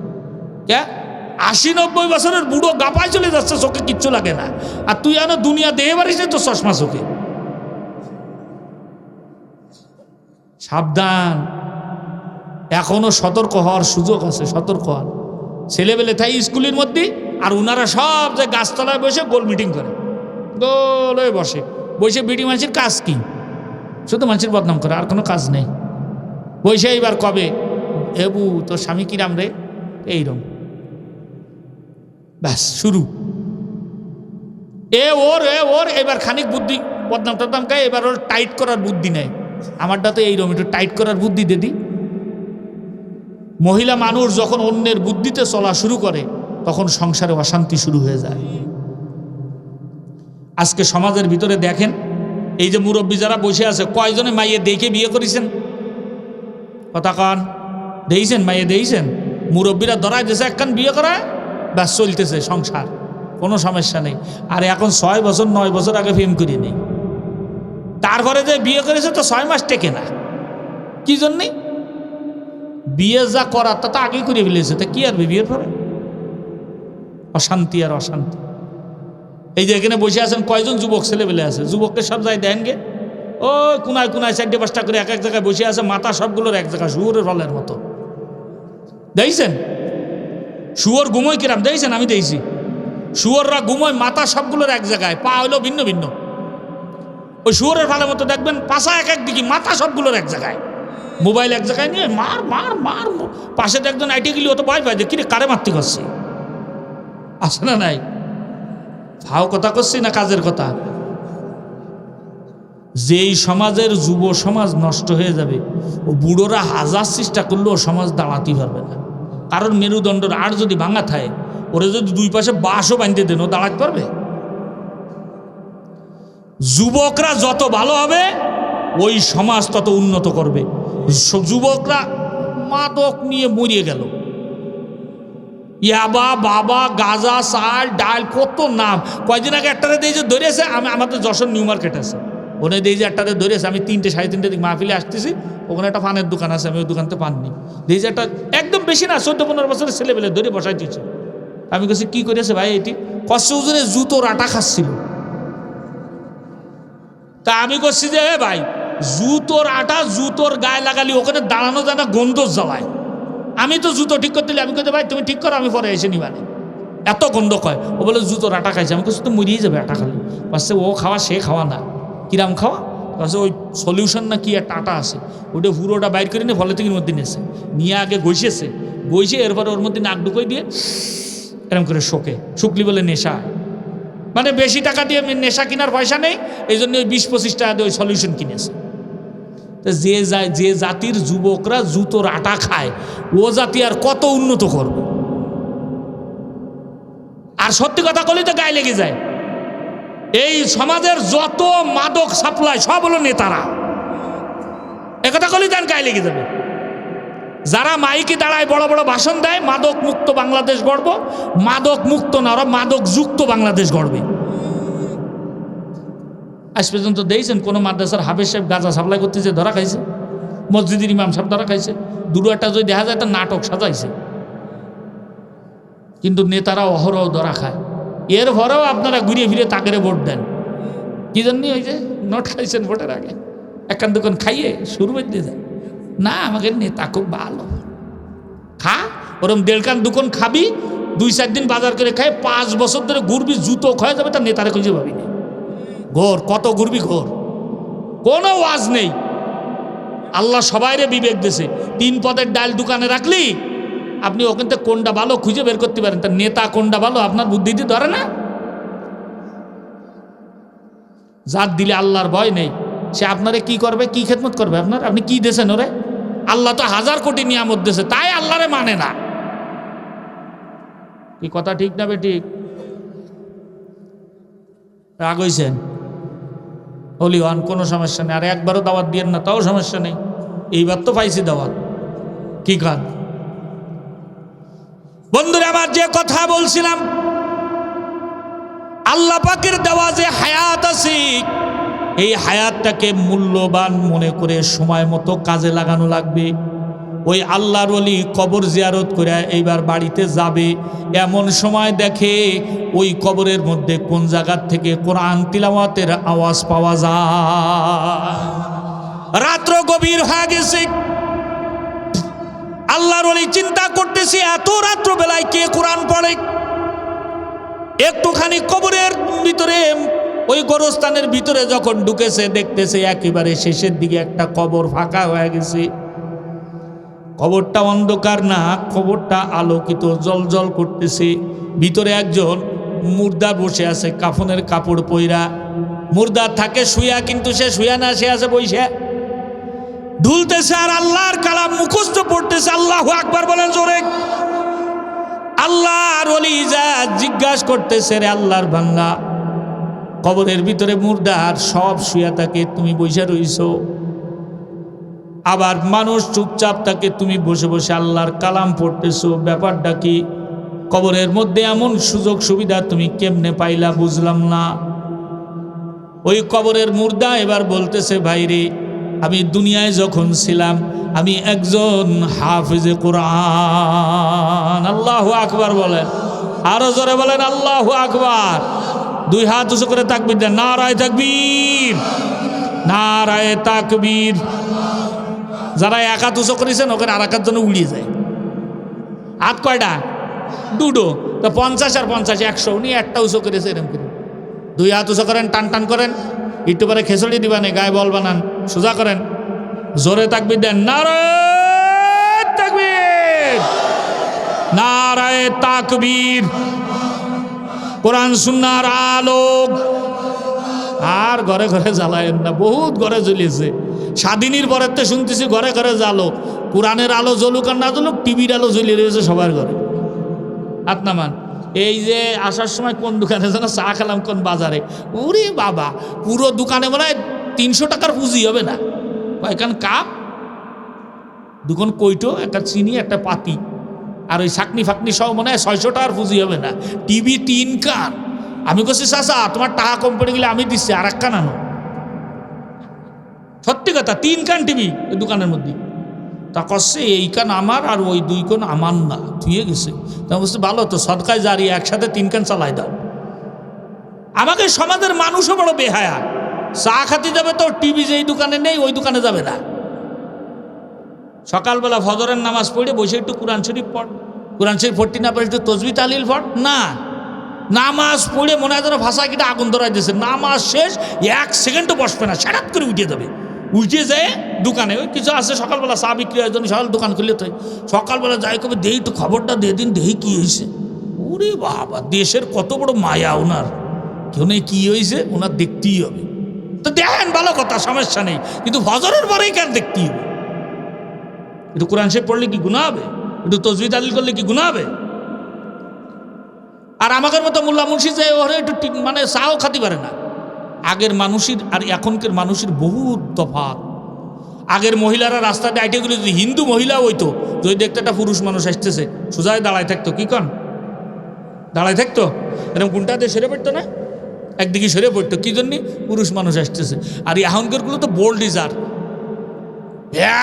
A: কে 80-90 বছরের বুড়ো গাপায় চলে যাচ্ছে, চোখে কিচ্ছু লাগে না। আর তুই এনো দুনিয়া দেহে পারিস তো চশমা চোখে। সাবধান, এখনো সতর্ক হওয়ার সুযোগ আছে, সতর্ক হন। ছেলেবেলে তাই স্কুলের মধ্যে, আর ওনারা সব যে গাছতলায় বসে গোল মিটিং করে, গোল হয়ে বসে বসে বিডি মানুষের কাজ কি? শুধু মানুষের বদনাম করে, আর কোনো কাজ নেই। বসে এইবার কবে এবু তোর স্বামী কিরাম রে, এইরকম ব্যাস শুরু। ওর এবার খানিক বুদ্ধি বদনাম টদনাম খায়, এবার ওর টাইট করার বুদ্ধি নেই। আমারটা তো এইরকম, একটু টাইট করার বুদ্ধি দিদি। মহিলা মানুষ যখন অন্যের বুদ্ধিতে চলা শুরু করে তখন সংসারে অশান্তি শুরু হয়ে যায়। আজকে সমাজের ভিতরে দেখেন, এই যে মুরব্বী যারা বসে আছে, কয়জনে মাইয়ে দেখে বিয়ে করেছেন? কথা কন, দেখছেন? মাইয়ে দেখছেন? মুরব্বীরা ধরায় দিয়েছে একখান বিয়ে করায়, ব্যাস চলতেছে সংসার, কোনো সমস্যা নেই। আর এখন 6 বছর 9 বছর আগে প্রেম করিয়ে নেই, তারপরে যে বিয়ে করেছে তো 6 মাস টেকে না। কি জন্যে? বিয়ে যা করার তা তো আগেই করে ফেলেছে, তা কি আর বিয়ের পরে? অশান্তি আর অশান্তি। এই যে এখানে বসে আছেন কয়জন যুবক ছেলেবেলে আছে, যুবককে সব যায় দেন গে, ও কোনায় কোনায় 4-5টা করে এক এক জায়গায় বসে আছে, মাথা সবগুলোর এক জায়গায়, শুয়োরের ফলের মতো। দেখছেন শুয়োর ঘুমোয় কিরাম? দেখছেন? আমি দেখছি শুয়োররা ঘুমোয়, মাথা সবগুলোর এক জায়গায়, পা হইলো ভিন্ন ভিন্ন। ওই শুয়োরের ফালের মতো দেখবেন পাশা এক এক দিকে, মাথা সবগুলোর এক জায়গায়, মোবাইল এক জায়গায় নিয়ে মার মার মার। পাশে তো একজন আইটি গেলি, ও তো ভয় পায় যে কিরে কারে মারতে করছে, আছে না নাই? ভাও কথা করছি না কাজের কথা? যেই সমাজের যুব সমাজ নষ্ট হয়ে যাবে, ও বুড়োরা হাজার চেষ্টা করলেও সমাজ দাঁড়াতেই পারবে না। কারণ মেরুদণ্ডের আর যদি ভাঙা থাকে, ওরা যদি 2 পাশে বাঁশও বাঁধতে দেন, ও দাঁড়াতে পারবে? যুবকরা যত ভালো হবে ওই সমাজ তত উন্নত করবে। যুবকরা মাদক নিয়ে মরিয়ে গেল, ইয়াবা বাবা গাঁজা চাল ডাল কত নাম। কয়দিন আগে একটারে দিয়ে যে ধরেছে, আমাদের যশোর নিউ মার্কেট আছে, ওখানে দিয়ে যে একটারে ধরেছে। আমি 3টে 3:30 দিক মাহফিলে আসতেছি, ওখানে একটা পানের দোকান আছে, আমি ওই দোকানতে পাননি। দিয়ে যে একটা একদম বেশি না 14-15 বছরের ছেলেবেলে ধরে বসাই দিয়েছে। আমি বলছি কি করেছে ভাই এটি? কষ্ট ওজনে জুতোর আটা খাচ্ছিল। তা আমি করছি যে ভাই জুতোর আটা জুতোর গায়ে লাগালি ওখানে দাঁড়ানো যায় না, গন্ধ জ্বালায়। আমি তো জুতো ঠিক করতে, আমি কইতে ভাই তুমি ঠিক করো, আমি পরে এসে নিবানে, এত গন্ধ কয়। ও বলে জুতোর আটা খাইছে। আমি বলছি তো মরিয়ে যাবে আটা খালি। বলছে ও খাওয়া সে খাওয়া না, কিরাম খাওয়া? বলছে ওই সলিউশন না কি একটা আটা আছে, ওটা পুরোটা বাইর করে নিয়ে পলিথিনের মধ্যে নিয়েছে, নিয়ে আগে ঘষেছে, ঘষে এরপরে ওর মধ্যে নাক ঢুকোই দিয়ে এরকম করে শোকে, শুকলি বলে নেশা। মানে বেশি টাকা দিয়ে নেশা কেনার পয়সা নেই, এই জন্য ওই 20-25 টাকা দিয়ে ওই সলিউশন কিনেছে। যে জাতির যুবকরা জুতোর আটা খায়, ও জাতি আর কত উন্নত করবে? আর সত্যি কথা বলি তো গায়ে লেগে যায়। এই সমাজের যত মাদক সাপ্লাই সব হলো নেতারা, একথা বলি তার গায়ে লেগে যাবে। যারা মাইকে দাঁড়ায় বড় বড় ভাষণ দেয়, মাদক মুক্ত বাংলাদেশ গড়ব, মাদক মুক্ত না, ওরা মাদক যুক্ত বাংলাদেশ গড়বে। আজ পর্যন্ত দেখছেন কোনো মাদ্রাসার হাফেজ সাহেব গাঁজা সাপ্লাই করতেছে ধরা খাইছে? মসজিদের ইমাম সাহেব ধরা খাইছে? 2-একটা যদি দেখা যায় একটা নাটক সাজাইছে। কিন্তু নেতারা অহরহ ধরা খায়। এর ভরেও আপনারা ঘুরিয়ে ফিরে তাকেরে ভোট দেন। কি জন্য? ওই যে নোট খাইছেন ভোটের আগে, একখান দোকান খাইয়ে শুরু করে দিয়ে দেন, না আমাকে নেতা খুব ভালো, খা। ওরম 1.5 দোকান খাবি, 2-4 দিন বাজার করে খাই, 5 বছর ধরে ঘুরবি, জুতো ক্ষয়ে যাবে, তার নেতারে খুঁজে পাবি না। ঘোর কত ঘুরবি, ঘোর, কোনো ওয়াজ নেই। আল্লাহ সবাইরে বিবেক দিয়েছে। 3 পদের ডাল দোকানে রাখলি আপনি ওখান থেকে কোনটা ভালো খুঁজে বের করতে পারেন। তার নেতা কোনটা ভালো আপনার বুদ্ধিতে ধরে না। যার দিলে আল্লাহর ভয় নেই সে আপনারে কি করবে, কি খেদমত করবে আপনার? আপনি কি দেশেন ওরে? আল্লাহ তো 1000 কোটি নিয়ামত দিয়েছে, তাই আল্লাহরে মানে না। কি কথা ঠিক না বেঠিক? রাগ হইছেন? হলি হন, কোনো সমস্যা নেই। আর একবারও দাওয়াত দিয়েন না, তাও সমস্যা নেই। এইবার তো পাইছি দাওয়াত। কি কাজ বন্ধুরা আমার, যে কথা বলছিলাম আল্লাহ পাকের দেওয়া যে হায়াত আছে, এই হায়াতটাকে মূল্যবান মনে করে সময় মতো কাজে লাগানো লাগবে। ওই আল্লাহর ওলি কবর জিয়ারত করে এইবার বাড়িতে যাবে, এমন সময় দেখে ওই কবরের মধ্যে কোন জায়গার থেকে কোরআন তিলাওয়াতের আওয়াজ পাওয়া যায়। রাত্র গভীর হয়ে গেছে, আল্লাহর ওলি চিন্তা করতেছে এত রাত্র বেলায় কে কোরআন পড়ে। একটুখানি কবরের ভিতরে ওই গোরস্থানের ভিতরে যখন ঢুকেছে দেখতেছে একেবারে শেষের দিকে একটা কবর ফাঁকা হয়ে গেছে। কবরটা অন্ধকার না, কবরটা আলোকিত, জলজল করতেছে। ভিতরে একজন মুর্দা বসে আছে, কাফনের কাপড় পইরা। মুর্দা থাকে শুয়া, কিন্তু সে শুয়া না, সে আছে বইসা ঢুলতেছে আর আল্লাহর কালাম মুখস্থ পড়তেছে। আল্লাহু আকবার বলেন জোরে। আল্লাহর ওলি যা জিজ্ঞাসা করতেছে, রে আল্লাহর বান্দা, কবরের ভিতরে মুর্দা আর সব শুয়া থাকে, তুমি বইসা রইছো। আবার মানুষ চুপচাপ থাকে, তুমি বসে বসে আল্লাহর কালাম পড়তেছো, ব্যাপারটা কি? কবরের মধ্যে এমন সুযোগ সুবিধা তুমি কেমনে পাইলা বুঝলাম না। ওই কবরের মুর্দা এবার বলতেছে, ভাইরে আমি দুনিয়ায় যখন ছিলাম আমি একজন হাফিজে কোরআন। আল্লাহু আকবার বলেন, আরো জোরে বলেন আল্লাহু আকবার। 2 হাত উঁচু করে তাকবীর দেন, নারায়ে তাকবীর, নারায়ে তাকবীর। যারা 1 হাত উঁচু করেছেন ওখানে আর 1 হাত জন্য উড়িয়ে যায়। হাত কয়টা? 2টো। তো 50 আর 50 100। উনি একটা উঁচু করেছে এরকম করে। 2 হাত উঁচু করেন, টান টান করেন, একটু পরে খেসড়ি দিবানে, গায়ে বল বানান, সোজা করেন, জোরে তাকবীর দেন, নারায়ে তাকবীর, নারায়ে তাকবীর। কোরআন সুন্নাহর আলোক। আর ঘরে ঘরে জ্বালায়েন না, বহুত ঘরে জ্বলিয়েছে। স্বাধীনের পরের তো শুনতেছি ঘরে ঘরে জ্বালো। কোরআনের আলো জ্বলুক আর না জ্বলুক, টিভির আলো জ্বলিয়ে রয়েছে সবার ঘরে। আপনামান এই যে আসার সময় কোন দোকানে যেন চা খেলাম, কোন বাজারে, ওরে বাবা, পুরো দোকানে মনে হয় 300 টাকার পুঁজি হবে না। কয়েকখান কাপ, 2 কোন কইটো, একটা চিনি, একটা পাতি, আর ওই চাকনি ফাকনি সব মনে হয় 600 টাকার পুঁজি হবে না। টিভি 3 কান। আমি বলছি, চাচা তোমার টাকা কম পড়ে গেলে আমি দিচ্ছি, আর 1 কান আনো। সত্যি কথা, 3 কান টিভি ওই দোকানের মধ্যে। তা কচ্ছে এই কান আমার আর ওই 2 কোন আমার না, ধুয়ে গেছে। তা বলছে ভালো তো, সদকায় জারি, একসাথে 3 কান চালাই দাও। আমাকে সমাজের মানুষও বড় বেহায়া। চা খাতে যাবে তো টিভি যেই দোকানে নেই ওই দোকানে যাবে না। সকালবেলা ফজরের নামাজ পড়ে বসে একটু কোরআন শরীফ পড়, কোরআন শরীফ পড়তে না পারে একটু তসবিহ তাহলিল পড় না। নামাজ পড়ে মনে হয় যেন ভাষা কিটা আগুন ধরাই দিয়েছে। নামাজ শেষ 1 সেকেন্ডও বসবে না, সারাত করে উঠে যাবে। উঠে যায় দোকানে, ওই কিছু আছে সকালবেলা চা বিক্রি হয়, জন্য সকাল দোকান খুলে তো সকালবেলা যাই কবে দেই একটু খবরটা দিয়ে দিন, দেই কি হয়েছে। ওরে বাবা, দেশের কত বড় মায়া ওনার, কেউ নেই কি হয়েছে ওনার দেখতেই হবে। তো দেখেন ভালো কথা, সমস্যা নেই, কিন্তু ফজরের পরেই কেন দেখতেই হবে? একটু কোরআন শরীফ পড়লে কি গুনাহ হবে? একটু তসবিহ তাহলিল করলে কি গুনাহ হবে? আর আমাদের মতো মোল্লা মুন্সি যে ওরে একটু মানে চাও খাতে পারে না। আগের মানুষের আর এখনকার মানুষের বহুত তফাৎ। আগের মহিলারা রাস্তাতে আইটেগুলো যদি হিন্দু মহিলা হইতো, যদি দেখতে একটা পুরুষ মানুষ আসতেছে সোজায় দাঁড়ায় থাকতো, কি কন দাঁড়ায় থাকতো, এরকম কোনটাতে সরে পড়তো না, একদিকে সরে পড়তো, কি জন্যে? পুরুষ মানুষ আসতেছে। আর এখনকারগুলো তো বোল্ড ডিজার,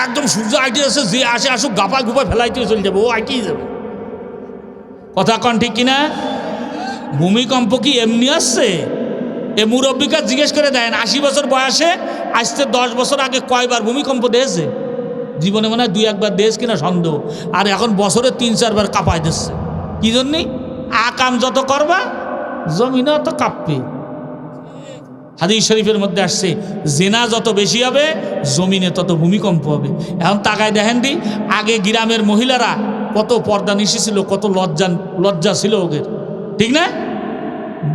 A: একদম সূর্য আইটে আছে, যে আসে আসুক গাপায় গুপায় ফেলাইতে চলে যাবে, ও আইটেই যাবে। কথা কন ঠিক কিনা? ভূমিকম্প কি এমনি আসছে? এ মুরব্বিকা জিজ্ঞেস করে দেন, 80 বছর বয়সে আসতে 10 বছর আগে কয়বার ভূমিকম্প দিয়েছে? জীবনে মনে হয় 2-1 বার দিয়েছে কিনা সন্দেহ। আর এখন বছরে 3-4 বার কাঁপায় দিচ্ছে। কি জন্যে? আকাম যত করবা জমিনে অত কাঁপবে। হাদিস শরীফের মধ্যে আসছে জেনা যত বেশি হবে জমিনে তত ভূমিকম্প হবে। এখন তাকায় দেখেন দি, আগে গ্রামের মহিলারা কত পর্দা নিশি ছিল, কত লজ্জা ছিল ওদের, ঠিক না?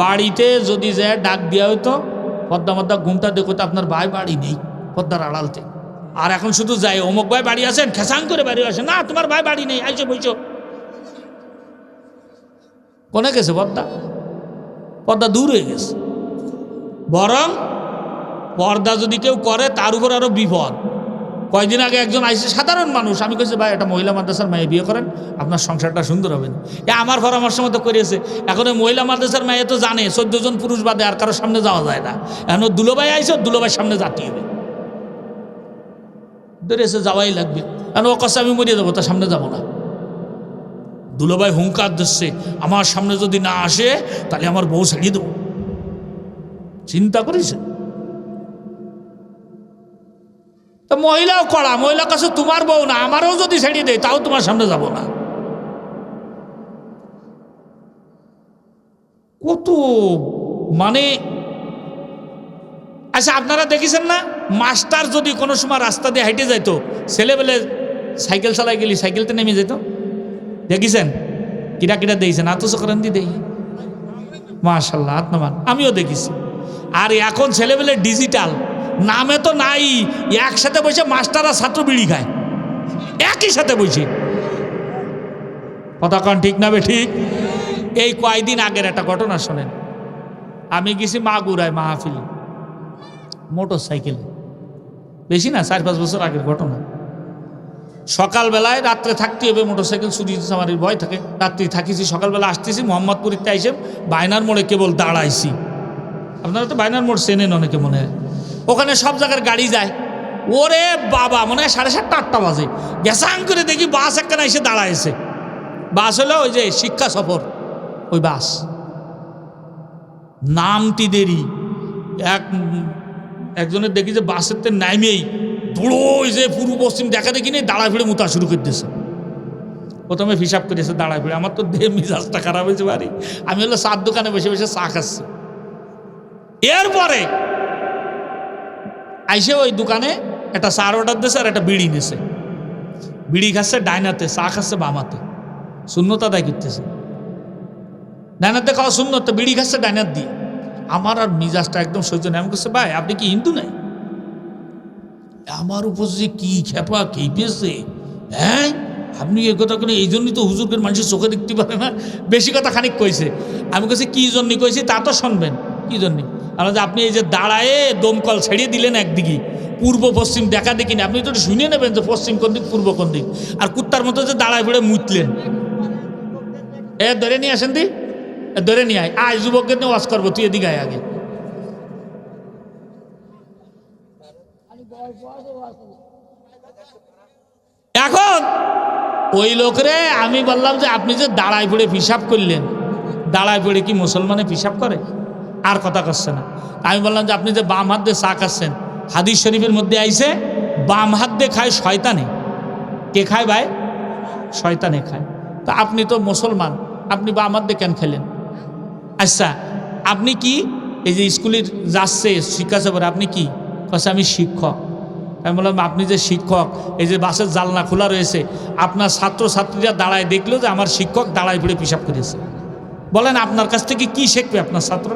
A: বাড়িতে যদি যায় ডাক দেওয়া হইতো, পদ্মা মদ্দা ঘুমটা দেখো তো আপনার ভাই বাড়ি নেই পদ্মার আড়ালতে। আর এখন শুধু যায় অমুক ভাই বাড়ি আসেন, খেসাং করে বাড়ি আসেন, না তোমার ভাই বাড়ি নেই, আইসো বইছো। কোনে গেছে পদ্মা? পর্দা দূর হয়ে গেছে। বরং পর্দা যদি কেউ করে তার উপর আরো বিপদ। কয়দিন আগে একজন আইসে, সাধারণ মানুষ, আমি কইছি ভাই একটা মহিলা মাদ্রাসার মেয়ে বিয়ে করেন, আপনার সংসারটা সুন্দর হবে না। আমার পরামর্শ মতো করিয়েছে। এখন ওই মহিলা মাদ্রাসার মেয়ে তো জানে 14 জন পুরুষ বাদে আর কারোর সামনে যাওয়া যায় না। এখন দুলোভাই আইসে, দুলোভাইয়ের সামনে জাতি হবে, ধরেছে যাওয়াই লাগবে। এখন ও কাছে আমি মরিয়ে যাবো, তার সামনে যাবো না। দুলোভাই হুঙ্কার দিচ্ছে, আমার সামনে যদি না আসে তাহলে আমার বউ ছাড়িয়ে দেবো। চিন্তা করেছে? তো মহিলাও কড়া, মহিলার কাছে তোমার বউ না, আমারও যদি ছেড়ে দেয় তাও তোমার সামনে যাব না। কত মানে, আচ্ছা আপনারা দেখেছেন না, মাস্টার যদি কোনো সময় রাস্তা দিয়ে হাইটে যাইতো, ছেলেবেলে সাইকেল চালাই গেলি সাইকেলতে নেমে যেত, দেখেছেন? কিরা কিরা দিয়েছেন, আত চক্রান দিয়ে দেই, মাশাল্লাহ আত্মমান, আমিও দেখেছি। আর এখন ছেলেবেলে ডিজিটাল, নামে তো নাই, একসাথে বসে মাস্টার আর ছাত্র বিড়ি খায় একই সাথে বসে। কথা কন ঠিক না বে ঠিক? এই কয়দিন আগের একটা ঘটনা শোনেন। আমি গেছি মাগুরায় মাহফিল, মোটর সাইকেলে, বেশি না 4-5 বছর আগের ঘটনা। সকালবেলায়, রাত্রে থাকতে হবে, মোটর সাইকেল চুরি আমার ভয় থাকে, রাত্রি থাকিছি। সকালবেলা আসতেছি মোহাম্মদপুরিতে আইসে বাইনার মোড়ে কেবল দাঁড়াইছি। আপনারা তো বাইনার মোড় চেনেন অনেকে মনে হয়, ওখানে সব জায়গার গাড়ি যায়। ওরে বাবা, মনে হয় 7:30-8টা বাজে, গ্যাসাং করে দেখি বাস একখানা এসে দাঁড়াইছে। বাস হলো ওই যে শিক্ষা সফর, ওই বাস, নামটি দেরি। একজনের দেখি যে বাসের তে নামেই পুরো ওই যে পূর্ব পশ্চিম দেখা দেখি নেই, দাঁড়া ফিরে মুতা শুরু করে দিয়েছে। প্রথমে হিসাব করেছে দাঁড়ায় ফিরে, আমার তো দেহ মিজাজটা খারাপ হয়েছে বাড়ি। আমি হলো চার দোকানে বসে বসে চা খাচ্ছি। এরপরে আইসে ওই দোকানে একটা চার অর্ডার দিয়েছে আর একটা বিড়ি নিয়েছে। বিড়ি খাচ্ছে ডাইনাতে, চা খাচ্ছে বামাতে, শূন্যতা আদায় করতেছে। ডাইনাতে খাওয়া শূন্যতা, বিড়ি খাচ্ছে ডাইনার দিয়ে। আমার আর মিজাজটা একদম সহ্য নেই। আমি বলছি ভাই আপনি কি হিন্দু নাই? আমার উপর যে কি খেপা খেপেছে, হ্যাঁ আপনি এ কথা কেন? এই জন্যই তো হুজুরকে মানুষের চোখে দেখতে পারে না। বেশি কথা খানিক কইছে। আমি কইছি কি জন্য কইছি তা তো শুনবেন। কি জন্যে? আমরা যে আপনি এই যে দাঁড়ায় দমকল ছেড়িয়ে দিলেন একদিকে, পূর্ব পশ্চিম দেখা দেখিনি, আপনি তো শুনে নেবেন যে পশ্চিম কোন দিক পূর্ব কোন দিক। আর কুত্তার মতো যে দাঁড়ায় পড়ে মুতলেন, ধরে নিয়ে আসেন দি, ধরে নিয়ে আয় যুবকদের নিয়ে ওয়াজ করবো, তুই এদিকে আয় আগে। এখন ওই লোকরে আমি বললাম যে আপনি যে দাঁড়ায় পড়ে পিশাব করলেন, দাঁড়ায় পড়ে কি মুসলমানে পিশাব করে? আর কথা করছে না। আমি বললাম যে আপনি যে বাম হাত দিয়ে চা খাচ্ছেন, হাদিস শরীফের মধ্যে আইছে বাম হাত দিয়ে খায় শয়তানে। কে খায় ভাই? শয়তানে খায়। তা আপনি তো মুসলমান, আপনি বাম হাত দিয়ে কেন খেলেন? আচ্ছা আপনি কি এই যে স্কুলের যাচ্ছে শিক্ষা সফরে, আপনি কি? আচ্ছা আমি শিক্ষক। আমি বললাম আপনি যে শিক্ষক, এই যে বাসের জানলা খোলা রয়েছে, আপনার ছাত্রছাত্রীরা দাঁড়ায় দেখলো যে আমার শিক্ষক দাঁড়ায় পড়ে পিশাব করেছে, বলেন আপনার কাছ থেকে কি শিখবে আপনার ছাত্র?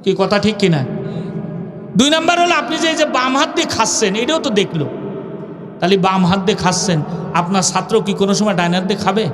A: কি কথা ঠিক কিনা? 2 নম্বর হলো আপনি যে এই যে বাম হাত দিয়ে খাচ্ছেন, এটাও তো দেখলো। তাহলে বাম হাত দিয়ে খাচ্ছেন, আপনার ছাত্র কি কোনো সময় ডাইন হাত দিয়ে খাবে?